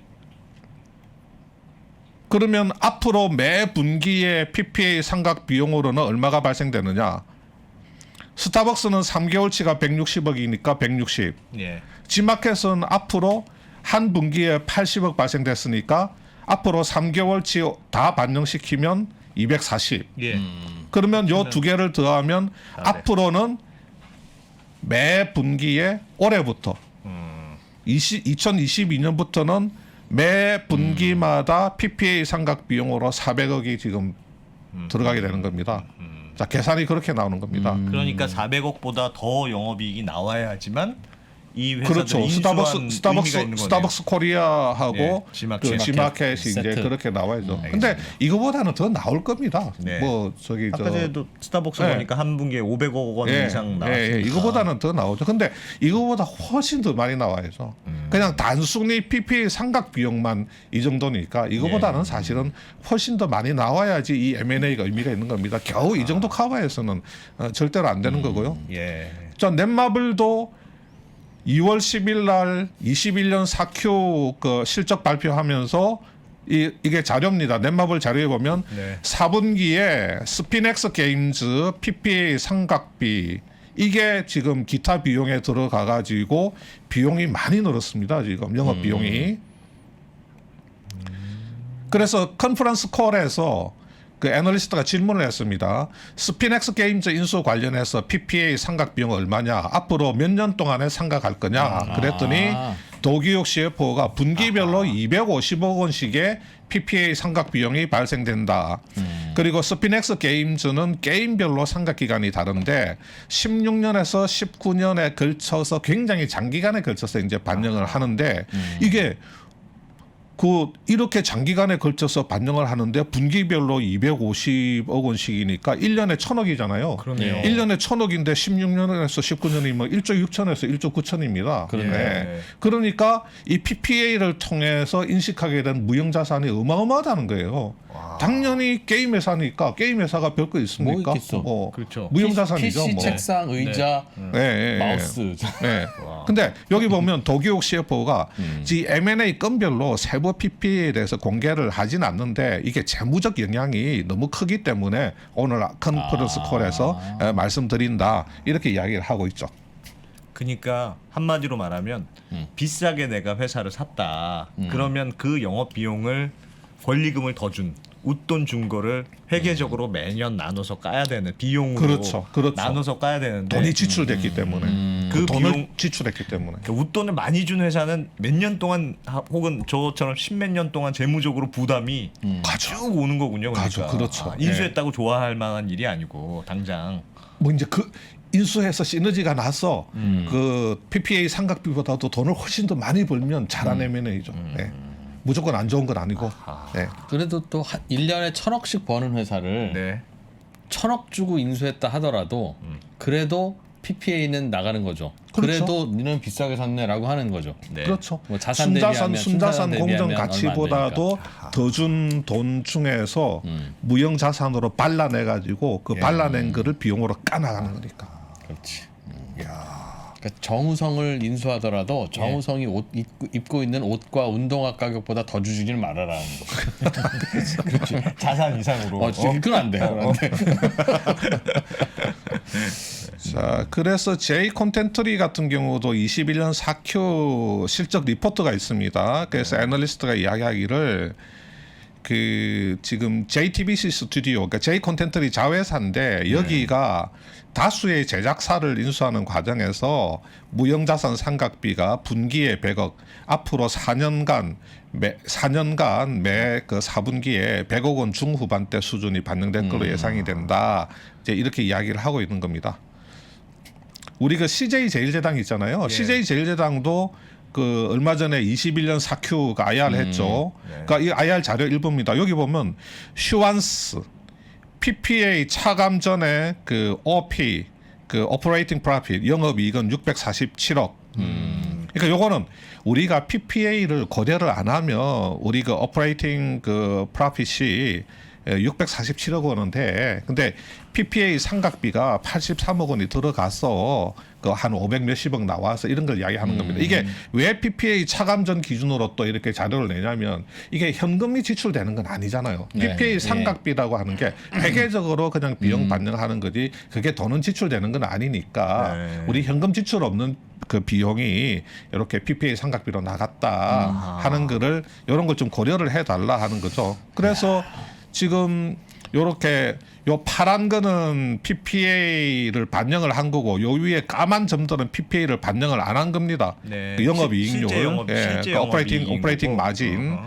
그러면 앞으로 매 분기의 PPA 삼각 비용으로는 얼마가 발생되느냐? 스타벅스는 3개월치가 160억이니까 160. 예. G마켓은 앞으로 한 분기에 80억 발생됐으니까 앞으로 3개월치 다 반영시키면 240. 예. 그러면 요 두 개를 더하면 네. 앞으로는 매 분기에 올해부터 2022년부터는 매 분기마다 PPA 삼각 비용으로 400억이 지금 들어가게 되는 겁니다. 자, 계산이 그렇게 나오는 겁니다. 그러니까 400억보다 더 영업이익이 나와야지만 이 회사들 그렇죠. 인수한 의미가 있는 거네요. 스타벅스 코리아하고 네, G마켓. 그 G마켓이 이제 세트. 그렇게 나와야죠. 근데 알겠습니다. 이거보다는 더 나올 겁니다. 네. 뭐 저기 아까 전에도 스타벅스 네. 보니까 한 분기에 500억 원 이상 나왔으니까. 이거보다는 더 나오죠. 근데 이거보다 훨씬 더 많이 나와야죠. 그냥 단순히 PPA 삼각 비용만 이 정도니까 이거보다는 예. 사실은 훨씬 더 많이 나와야지 이 M&A가 의미가 있는 겁니다. 겨우 이 정도 커버해서는 절대로 안 되는 거고요. 예. 자, 넷마블도 2월 10일 날 21년 4Q 그 실적 발표하면서 이게 자료입니다. 넷마블 자료에 보면 네. 4분기에 스피넥스 게임즈 PPA 삼각비 이게 지금 기타 비용에 들어가 가지고 비용이 많이 늘었습니다. 지금 영업 비용이. 그래서 컨퍼런스 콜에서 그 애널리스트가 질문을 했습니다. 스피넥스 게임즈 인수 관련해서 PPA 삼각 비용 얼마냐? 앞으로 몇 년 동안에 삼각할 거냐? 그랬더니 도기욱 CFO가 분기별로 250억 원씩의 PPA 삼각 비용이 발생된다. 그리고 스피넥스 게임즈는 게임별로 삼각 기간이 다른데 16년에서 19년에 걸쳐서 굉장히 장기간에 걸쳐서 이제 반영을 하는데 이게 이렇게 장기간에 걸쳐서 반영을 하는데 분기별로 250억 원씩이니까 1년에 1,000억이잖아요. 그러네요. 1년에 1,000억인데 16년에서 19년이면 1조 6천에서 1조 9천입니다. 그러네. 그러니까 이 PPA를 통해서 인식하게 된 무형자산이 어마어마하다는 거예요. 당연히 게임 회사니까 게임 회사가 별거 있습니까? 뭐 있겠어. 그렇죠. 무형자산이죠. PC, 뭐. 책상, 의자, 마우스. 네. 근데 여기 보면 도기욱 CFO가 이 M&A 건별로 세부 PPA에 대해서 공개를 하진 않는데 이게 재무적 영향이 너무 크기 때문에 오늘 컨퍼런스 콜에서 말씀드린다 이렇게 이야기를 하고 있죠. 그러니까 한마디로 말하면 비싸게 내가 회사를 샀다. 그러면 그 영업 비용을 권리금을 더 준 웃돈 준 거를 회계적으로 매년 나눠서 까야 되는 비용으로 그렇죠. 나눠서 까야 되는데 돈이 지출됐기 때문에 그 돈을 비용 지출했기 때문에 그 웃돈을 많이 준 회사는 몇 년 동안 혹은 저처럼 십몇 년 동안 재무적으로 부담이 쭉 오는 거군요. 그러니까. 가죠. 그렇죠. 인수했다고 좋아할 만한 일이 아니고 당장 뭐 이제 그 인수해서 시너지가 나서 그 PPA 상각비보다도 돈을 훨씬 더 많이 벌면 잘하는 M&A죠. 예. 무조건 안 좋은 건 아니고. 예. 그래도 또 1년에 1,000억씩 버는 회사를 네. 1,000억 주고 인수했다 하더라도 그래도 PPA는 나가는 거죠. 그렇죠. 그래도 니는 비싸게 샀네라고 하는 거죠. 네. 그렇죠. 뭐 자산 대비하면, 순자산 순자산 공정 대비하면 가치보다도 더 준 돈 중에서 무형 자산으로 발라내 가지고 그 발라낸 거를 비용으로 까나가는 거니까. 그렇지. 그러니까 정우성을 인수하더라도 정우성이 옷 입고 있는 옷과 운동화 가격보다 더 주지는 말아라는 거. 그렇지. 자산 이상으로. 그건 안 돼. 그건 안 돼. 자, 그래서 J 콘텐트리 같은 경우도 21년 4Q 실적 리포트가 있습니다. 그래서 애널리스트가 이야기하기를 그 지금 JTBC 스튜디오, 그러니까 J 콘텐트리 자회사인데 여기가 다수의 제작사를 인수하는 과정에서 무형자산 상각비가 분기에 100억, 앞으로 4년간 매 그 4분기에 100억 원 중후반대 수준이 반영될 것으로 예상이 된다. 이제 이렇게 이야기를 하고 있는 겁니다. 우리 그 CJ 제일제당 있잖아요. CJ 제일제당도 그 얼마 전에 21년 4Q가 IR 했죠. 그러니까 이 IR 자료 일부입니다. 여기 보면 슈완스 PPA 차감 전에 그 OP 그 Operating Profit 영업이익은 647억. 그러니까 요거는 우리가 PPA를 고려를 안 하면 우리 그 Operating 그 Profit이 647억 원인데 근데 PPA 상각비가 83억 원이 들어가서 그 한 500 몇십억 나와서 이런 걸 이야기하는 겁니다. 이게 왜 PPA 차감전 기준으로 또 이렇게 자료를 내냐면 이게 현금이 지출되는 건 아니잖아요. 네. PPA 상각비라고 하는 게 회계적으로 그냥 비용 반영하는 거지 그게 돈은 지출되는 건 아니니까 네. 우리 현금 지출 없는 그 비용이 이렇게 PPA 상각비로 나갔다 하는 거를 이런 걸 좀 고려를 해달라 하는 거죠. 그래서 지금 요렇게 요 파란 거는 PPA를 반영을 한 거고 요 위에 까만 점들은 PPA를 반영을 안 한 겁니다. 네. 그 영업이익률, 실제 그 오퍼레이팅 영업이익이고. 마진.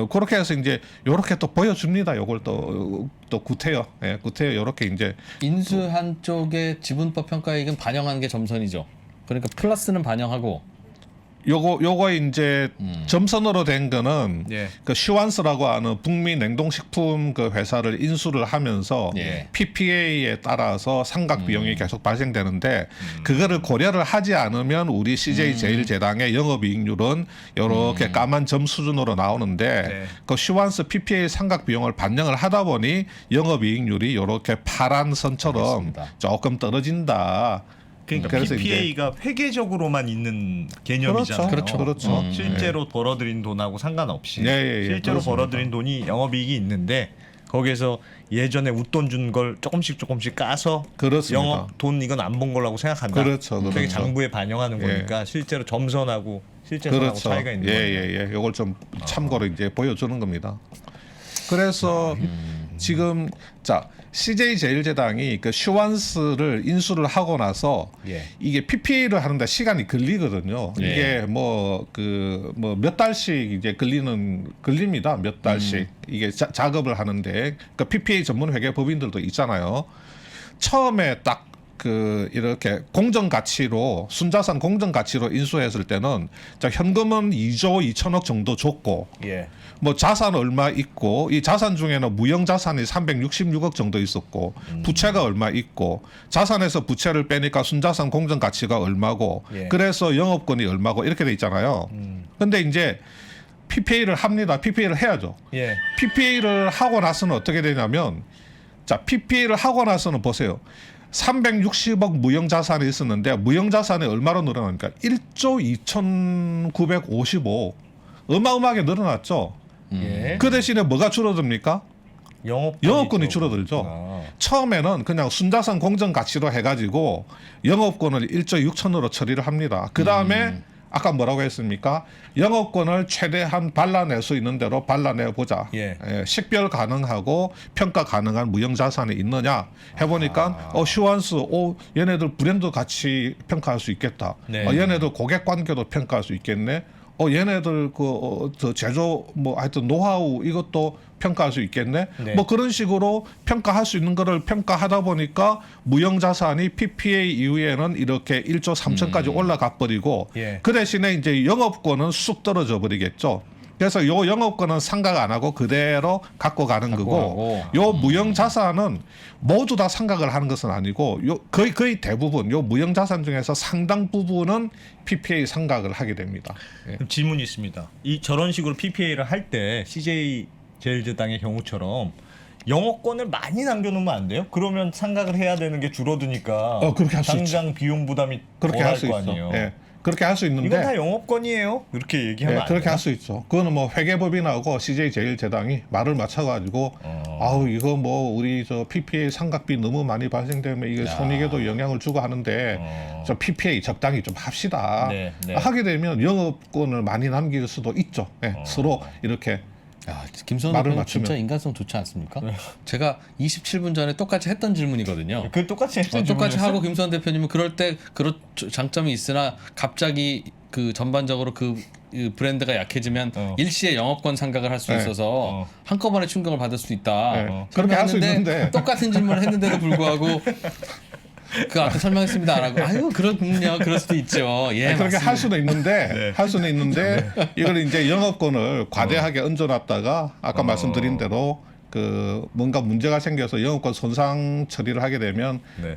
그렇게 해서 이제 요렇게 또 보여줍니다. 요걸 또 구태여, 구태여 요렇게 이제 인수한 쪽의 지분법 평가액은 반영한 게 점선이죠. 그러니까 플러스는 반영하고 요거 이제 점선으로 된 거는 예. 그 슈완스라고 하는 북미 냉동식품 그 회사를 인수를 하면서 예. PPA에 따라서 상각 비용이 계속 발생되는데 그거를 고려를 하지 않으면 우리 CJ 제일제당의 영업이익률은 이렇게 까만 점 수준으로 나오는데 네. 그 슈완스 PPA 상각 비용을 반영을 하다 보니 영업이익률이 이렇게 파란 선처럼 알겠습니다. 조금 떨어진다. 그러니까 그래서 PPA가 회계적으로만 있는 개념이잖아요. 그렇죠. 실제로 벌어들인 돈하고 상관없이 예, 실제로 그렇습니다. 벌어들인 돈이 영업이익이 있는데 거기에서 예전에 웃돈 준 걸 조금씩 까서 그렇습니다. 영업 돈 이건 안 본 거라고 생각한다. 그렇죠. 되게 장부에 반영하는 예. 거니까 실제로 점선하고 실제선하고 그렇죠. 차이가 있는 거예요. 예. 이걸 좀 참고로 이제 보여주는 겁니다. 그래서 지금 자 CJ 제일제당이 그 슈완스를 인수를 하고 나서 예. 이게 PPA를 하는데 시간이 걸리거든요. 예. 이게 뭐 몇 달씩 이제 걸립니다. 몇 달씩 이게 작업을 하는데 그러니까 PPA 전문 회계 법인들도 있잖아요. 처음에 딱 그 이렇게 공정 가치로 순자산 공정 가치로 인수했을 때는 자 현금은 2조 2천억 정도 줬고 예. 뭐 자산 얼마 있고 이 자산 중에는 무형 자산이 366억 정도 있었고 부채가 얼마 있고 자산에서 부채를 빼니까 순자산 공정 가치가 얼마고 예. 그래서 영업권이 얼마고 이렇게 돼 있잖아요. 근데 이제 PPA를 합니다. PPA를 해야죠. 예. PPA를 하고 나서는 어떻게 되냐면 자 PPA를 하고 나서는 보세요. 360억 무형 자산이 있었는데 무형 자산이 얼마로 늘어나니까 1조 2,955억 어마어마하게 늘어났죠. 예. 그 대신에 뭐가 줄어듭니까? 영업권이 줄어들죠. 아. 처음에는 그냥 순자산 공정 가치로 해가지고 영업권을 1조 6천으로 처리를 합니다. 그 다음에 아까 뭐라고 했습니까? 영업권을 최대한 발라낼 수 있는 대로 발라내 보자. 예. 식별 가능하고 평가 가능한 무형자산이 있느냐 해보니까 슈완스, 얘네들 브랜드 같이 평가할 수 있겠다. 네. 얘네들 고객 관계도 평가할 수 있겠네. 얘네들 저 제조 뭐 하여튼 노하우 이것도 평가할 수 있겠네. 네. 뭐 그런 식으로 평가할 수 있는 거를 평가하다 보니까 무형자산이 PPA 이후에는 이렇게 1조 3천까지 올라가 버리고 예. 그 대신에 이제 영업권은 쑥 떨어져 버리겠죠. 그래서 요 영업권은 상각 안 하고 그대로 갖고 가는 거고, 요 무형자산은 모두 다 상각을 하는 것은 아니고 요 거의 대부분 요 무형자산 중에서 상당 부분은 PPA 상각을 하게 됩니다. 예. 그럼 질문이 있습니다. 이 저런 식으로 PPA를 할 때 CJ 제일제당의 경우처럼 영업권을 많이 남겨놓으면 안 돼요? 그러면 상각을 해야 되는 게 줄어드니까 그렇게 할수 당장 비용 부담이 그렇게 할 수 덜할 거 있어. 아니에요. 예. 그렇게 할 수 있는데 이건 다 영업권이에요. 이렇게 얘기하면 안 그렇게 되나? 할 수 있죠. 그거는 뭐 회계법인하고 CJ 제일제당이 말을 맞춰가지고 아우 이거 뭐 우리 저 PPA 상각비 너무 많이 발생되면 이게 손익에도 영향을 주고 하는데 저 PPA 적당히 좀 합시다. 네, 네. 하게 되면 영업권을 많이 남길 수도 있죠. 예, 서로 이렇게 야, 김선호 말을 대표님 맞추면. 진짜 인간성 좋지 않습니까? 제가 27분 전에 똑같이 했던 질문이거든요. 그 똑같이 했던 똑같이 질문이었어요? 하고 김선호 대표님은 그럴 때 그런 장점이 있으나 갑자기 그 전반적으로 그 브랜드가 약해지면 일시에 영업권 상각을 할 수 네. 있어서 한꺼번에 충격을 받을 수 있다. 네. 그렇게 할 수 설명했는데 있는데. 똑같은 질문을 했는데도 불구하고 그 앞에 설명했습니다 안 하고 아유 그렇군요. 그럴 수도 있죠. 예, 그렇게 맞습니다. 할 수는 있는데 할 수는 있는데 이걸 이제 영업권을 과대하게 얹어놨다가 아까 말씀드린 대로 그 뭔가 문제가 생겨서 영업권 손상 처리를 하게 되면 네.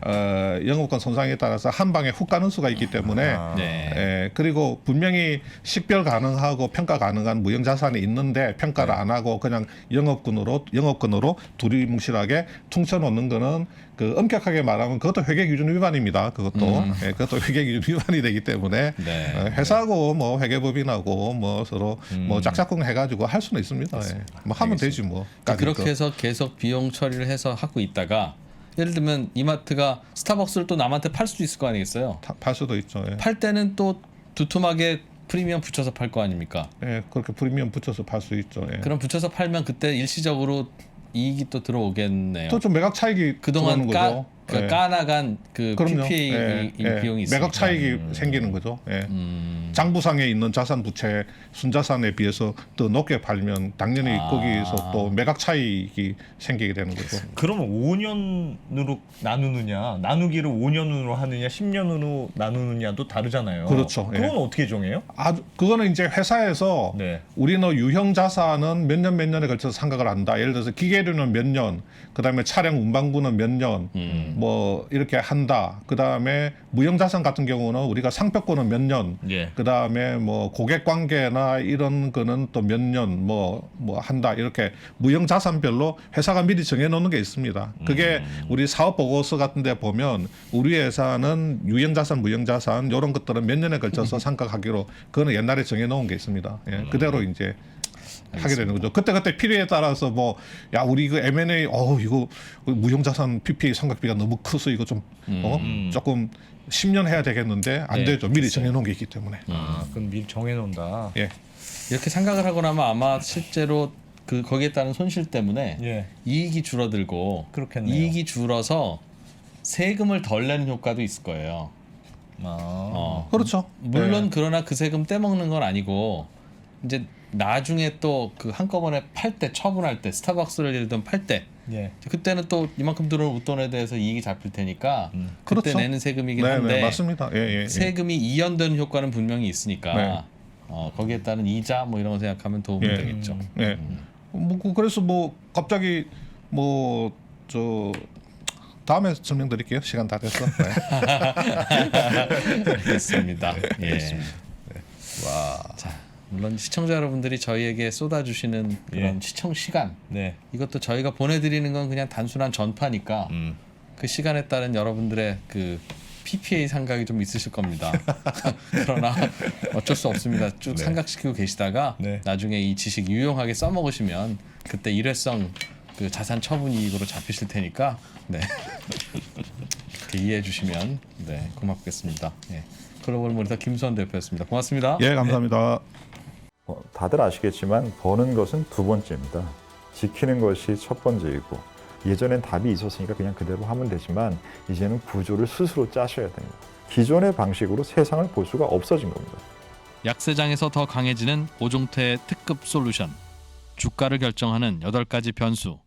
영업권 손상에 따라서 한 방에 훅 가는 수가 있기 때문에 네. 그리고 분명히 식별 가능하고 평가 가능한 무형자산이 있는데 평가를 안 하고 그냥 영업권으로 두리뭉실하게 퉁쳐놓는 거는 그 엄격하게 말하면 그것도 회계기준 위반입니다. 그것도 그것도 회계기준 위반이 되기 때문에 네. 회사하고 뭐 회계법인하고 뭐 서로 뭐 짝짝꿍 해가지고 할 수는 있습니다. 예. 뭐 하면 되지 뭐. 그렇게 해서 계속 비용 처리를 해서 하고 있다가 예를 들면 이마트가 스타벅스를 또 남한테 팔 수도 있을 거 아니겠어요? 팔 수도 있죠. 예. 팔 때는 또 두툼하게 프리미엄 붙여서 팔 거 아닙니까? 예, 그렇게 프리미엄 붙여서 팔 수 있죠. 예. 그럼 붙여서 팔면 그때 일시적으로 이익이 또 들어오겠네요. 또 좀 매각 차익이 그동안 들어오는 거죠. 예. 까나간 그 그럼요. PPA 예, 비용이 있으니까. 매각 차익이 생기는 거죠. 예. 장부상에 있는 자산 부채 순자산에 비해서 더 높게 팔면 당연히 거기서 또 매각 차익이 생기게 되는 거죠. 그러면 5년으로 나누느냐, 나누기를 5년으로 하느냐, 10년으로 나누느냐도 다르잖아요. 그렇죠. 그건 예. 어떻게 정해요? 그거는 이제 회사에서 네. 우리는 유형 자산은 몇 년에 걸쳐서 상각을 한다. 예를 들어서 기계류는 몇 년, 그다음에 차량 운반부는 몇 년, 뭐 이렇게 한다. 그다음에 무형 자산 같은 경우는 우리가 상표권은 몇 년, 예. 그다음에 뭐 고객 관계나 이런 거는 또 몇 년 뭐 한다. 이렇게 무형 자산별로 회사가 미리 정해 놓는 게 있습니다. 그게 우리 사업 보고서 같은 데 보면 우리 회사는 유형 자산, 무형 자산 이런 것들은 몇 년에 걸쳐서 상각하기로 그거는 옛날에 정해 놓은 게 있습니다. 예, 그대로 이제 하게 되는 거죠. 그때 필요에 따라서 뭐 야 우리 이거 M&A 이거 무형자산 PPA 상각비가 너무 커서 이거 좀 조금 10년 해야 되겠는데 안 네, 되죠. 미리 정해놓은 게 있기 때문에. 그럼 미리 정해놓는다. 예. 이렇게 상각을 하고 나면 아마 실제로 그 거기에 따른 손실 때문에 예. 이익이 줄어들고 그렇겠네요. 이익이 줄어서 세금을 덜 내는 효과도 있을 거예요. 그렇죠. 물론 예. 그러나 그 세금 떼먹는 건 아니고 이제 나중에 또 그 한꺼번에 팔 때 처분할 때 스타벅스를 예를 들면 팔 때 예. 그때는 또 이만큼 들어온 웃돈에 대해서 이익이 잡힐 테니까 그때 그렇죠. 내는 세금이긴 네, 한데 네, 맞습니다. 예. 세금이 이연되는 효과는 분명히 있으니까 네. 거기에 따른 이자 뭐 이런 거 생각하면 도움이 예. 되겠죠. 예. 그래서 뭐 갑자기 뭐 저 다음에 설명드릴게요. 시간 다 됐어. 네. 알겠습니다. 예. 자, 물론 시청자 여러분들이 저희에게 쏟아주시는 그런 시청 시간 네. 이것도 저희가 보내드리는 건 그냥 단순한 전파니까 그 시간에 따른 여러분들의 그 PPA 상각이 좀 있으실 겁니다. 그러나 어쩔 수 없습니다. 쭉 상각시키고 계시다가 네. 나중에 이 지식 유용하게 써먹으시면 그때 일회성 그 자산 처분 이익으로 잡히실 테니까 네. 이렇게 이해해 주시면 네, 고맙겠습니다. 예. 글로벌 모니터 김수환 대표였습니다. 고맙습니다. 예, 감사합니다. 다들 아시겠지만 버는 것은 두 번째입니다. 지키는 것이 첫 번째이고 예전엔 답이 있었으니까 그냥 그대로 하면 되지만 이제는 구조를 스스로 짜셔야 됩니다. 기존의 방식으로 세상을 볼 수가 없어진 겁니다. 약세장에서 더 강해지는 오종태의 특급 솔루션. 주가를 결정하는 8가지 변수.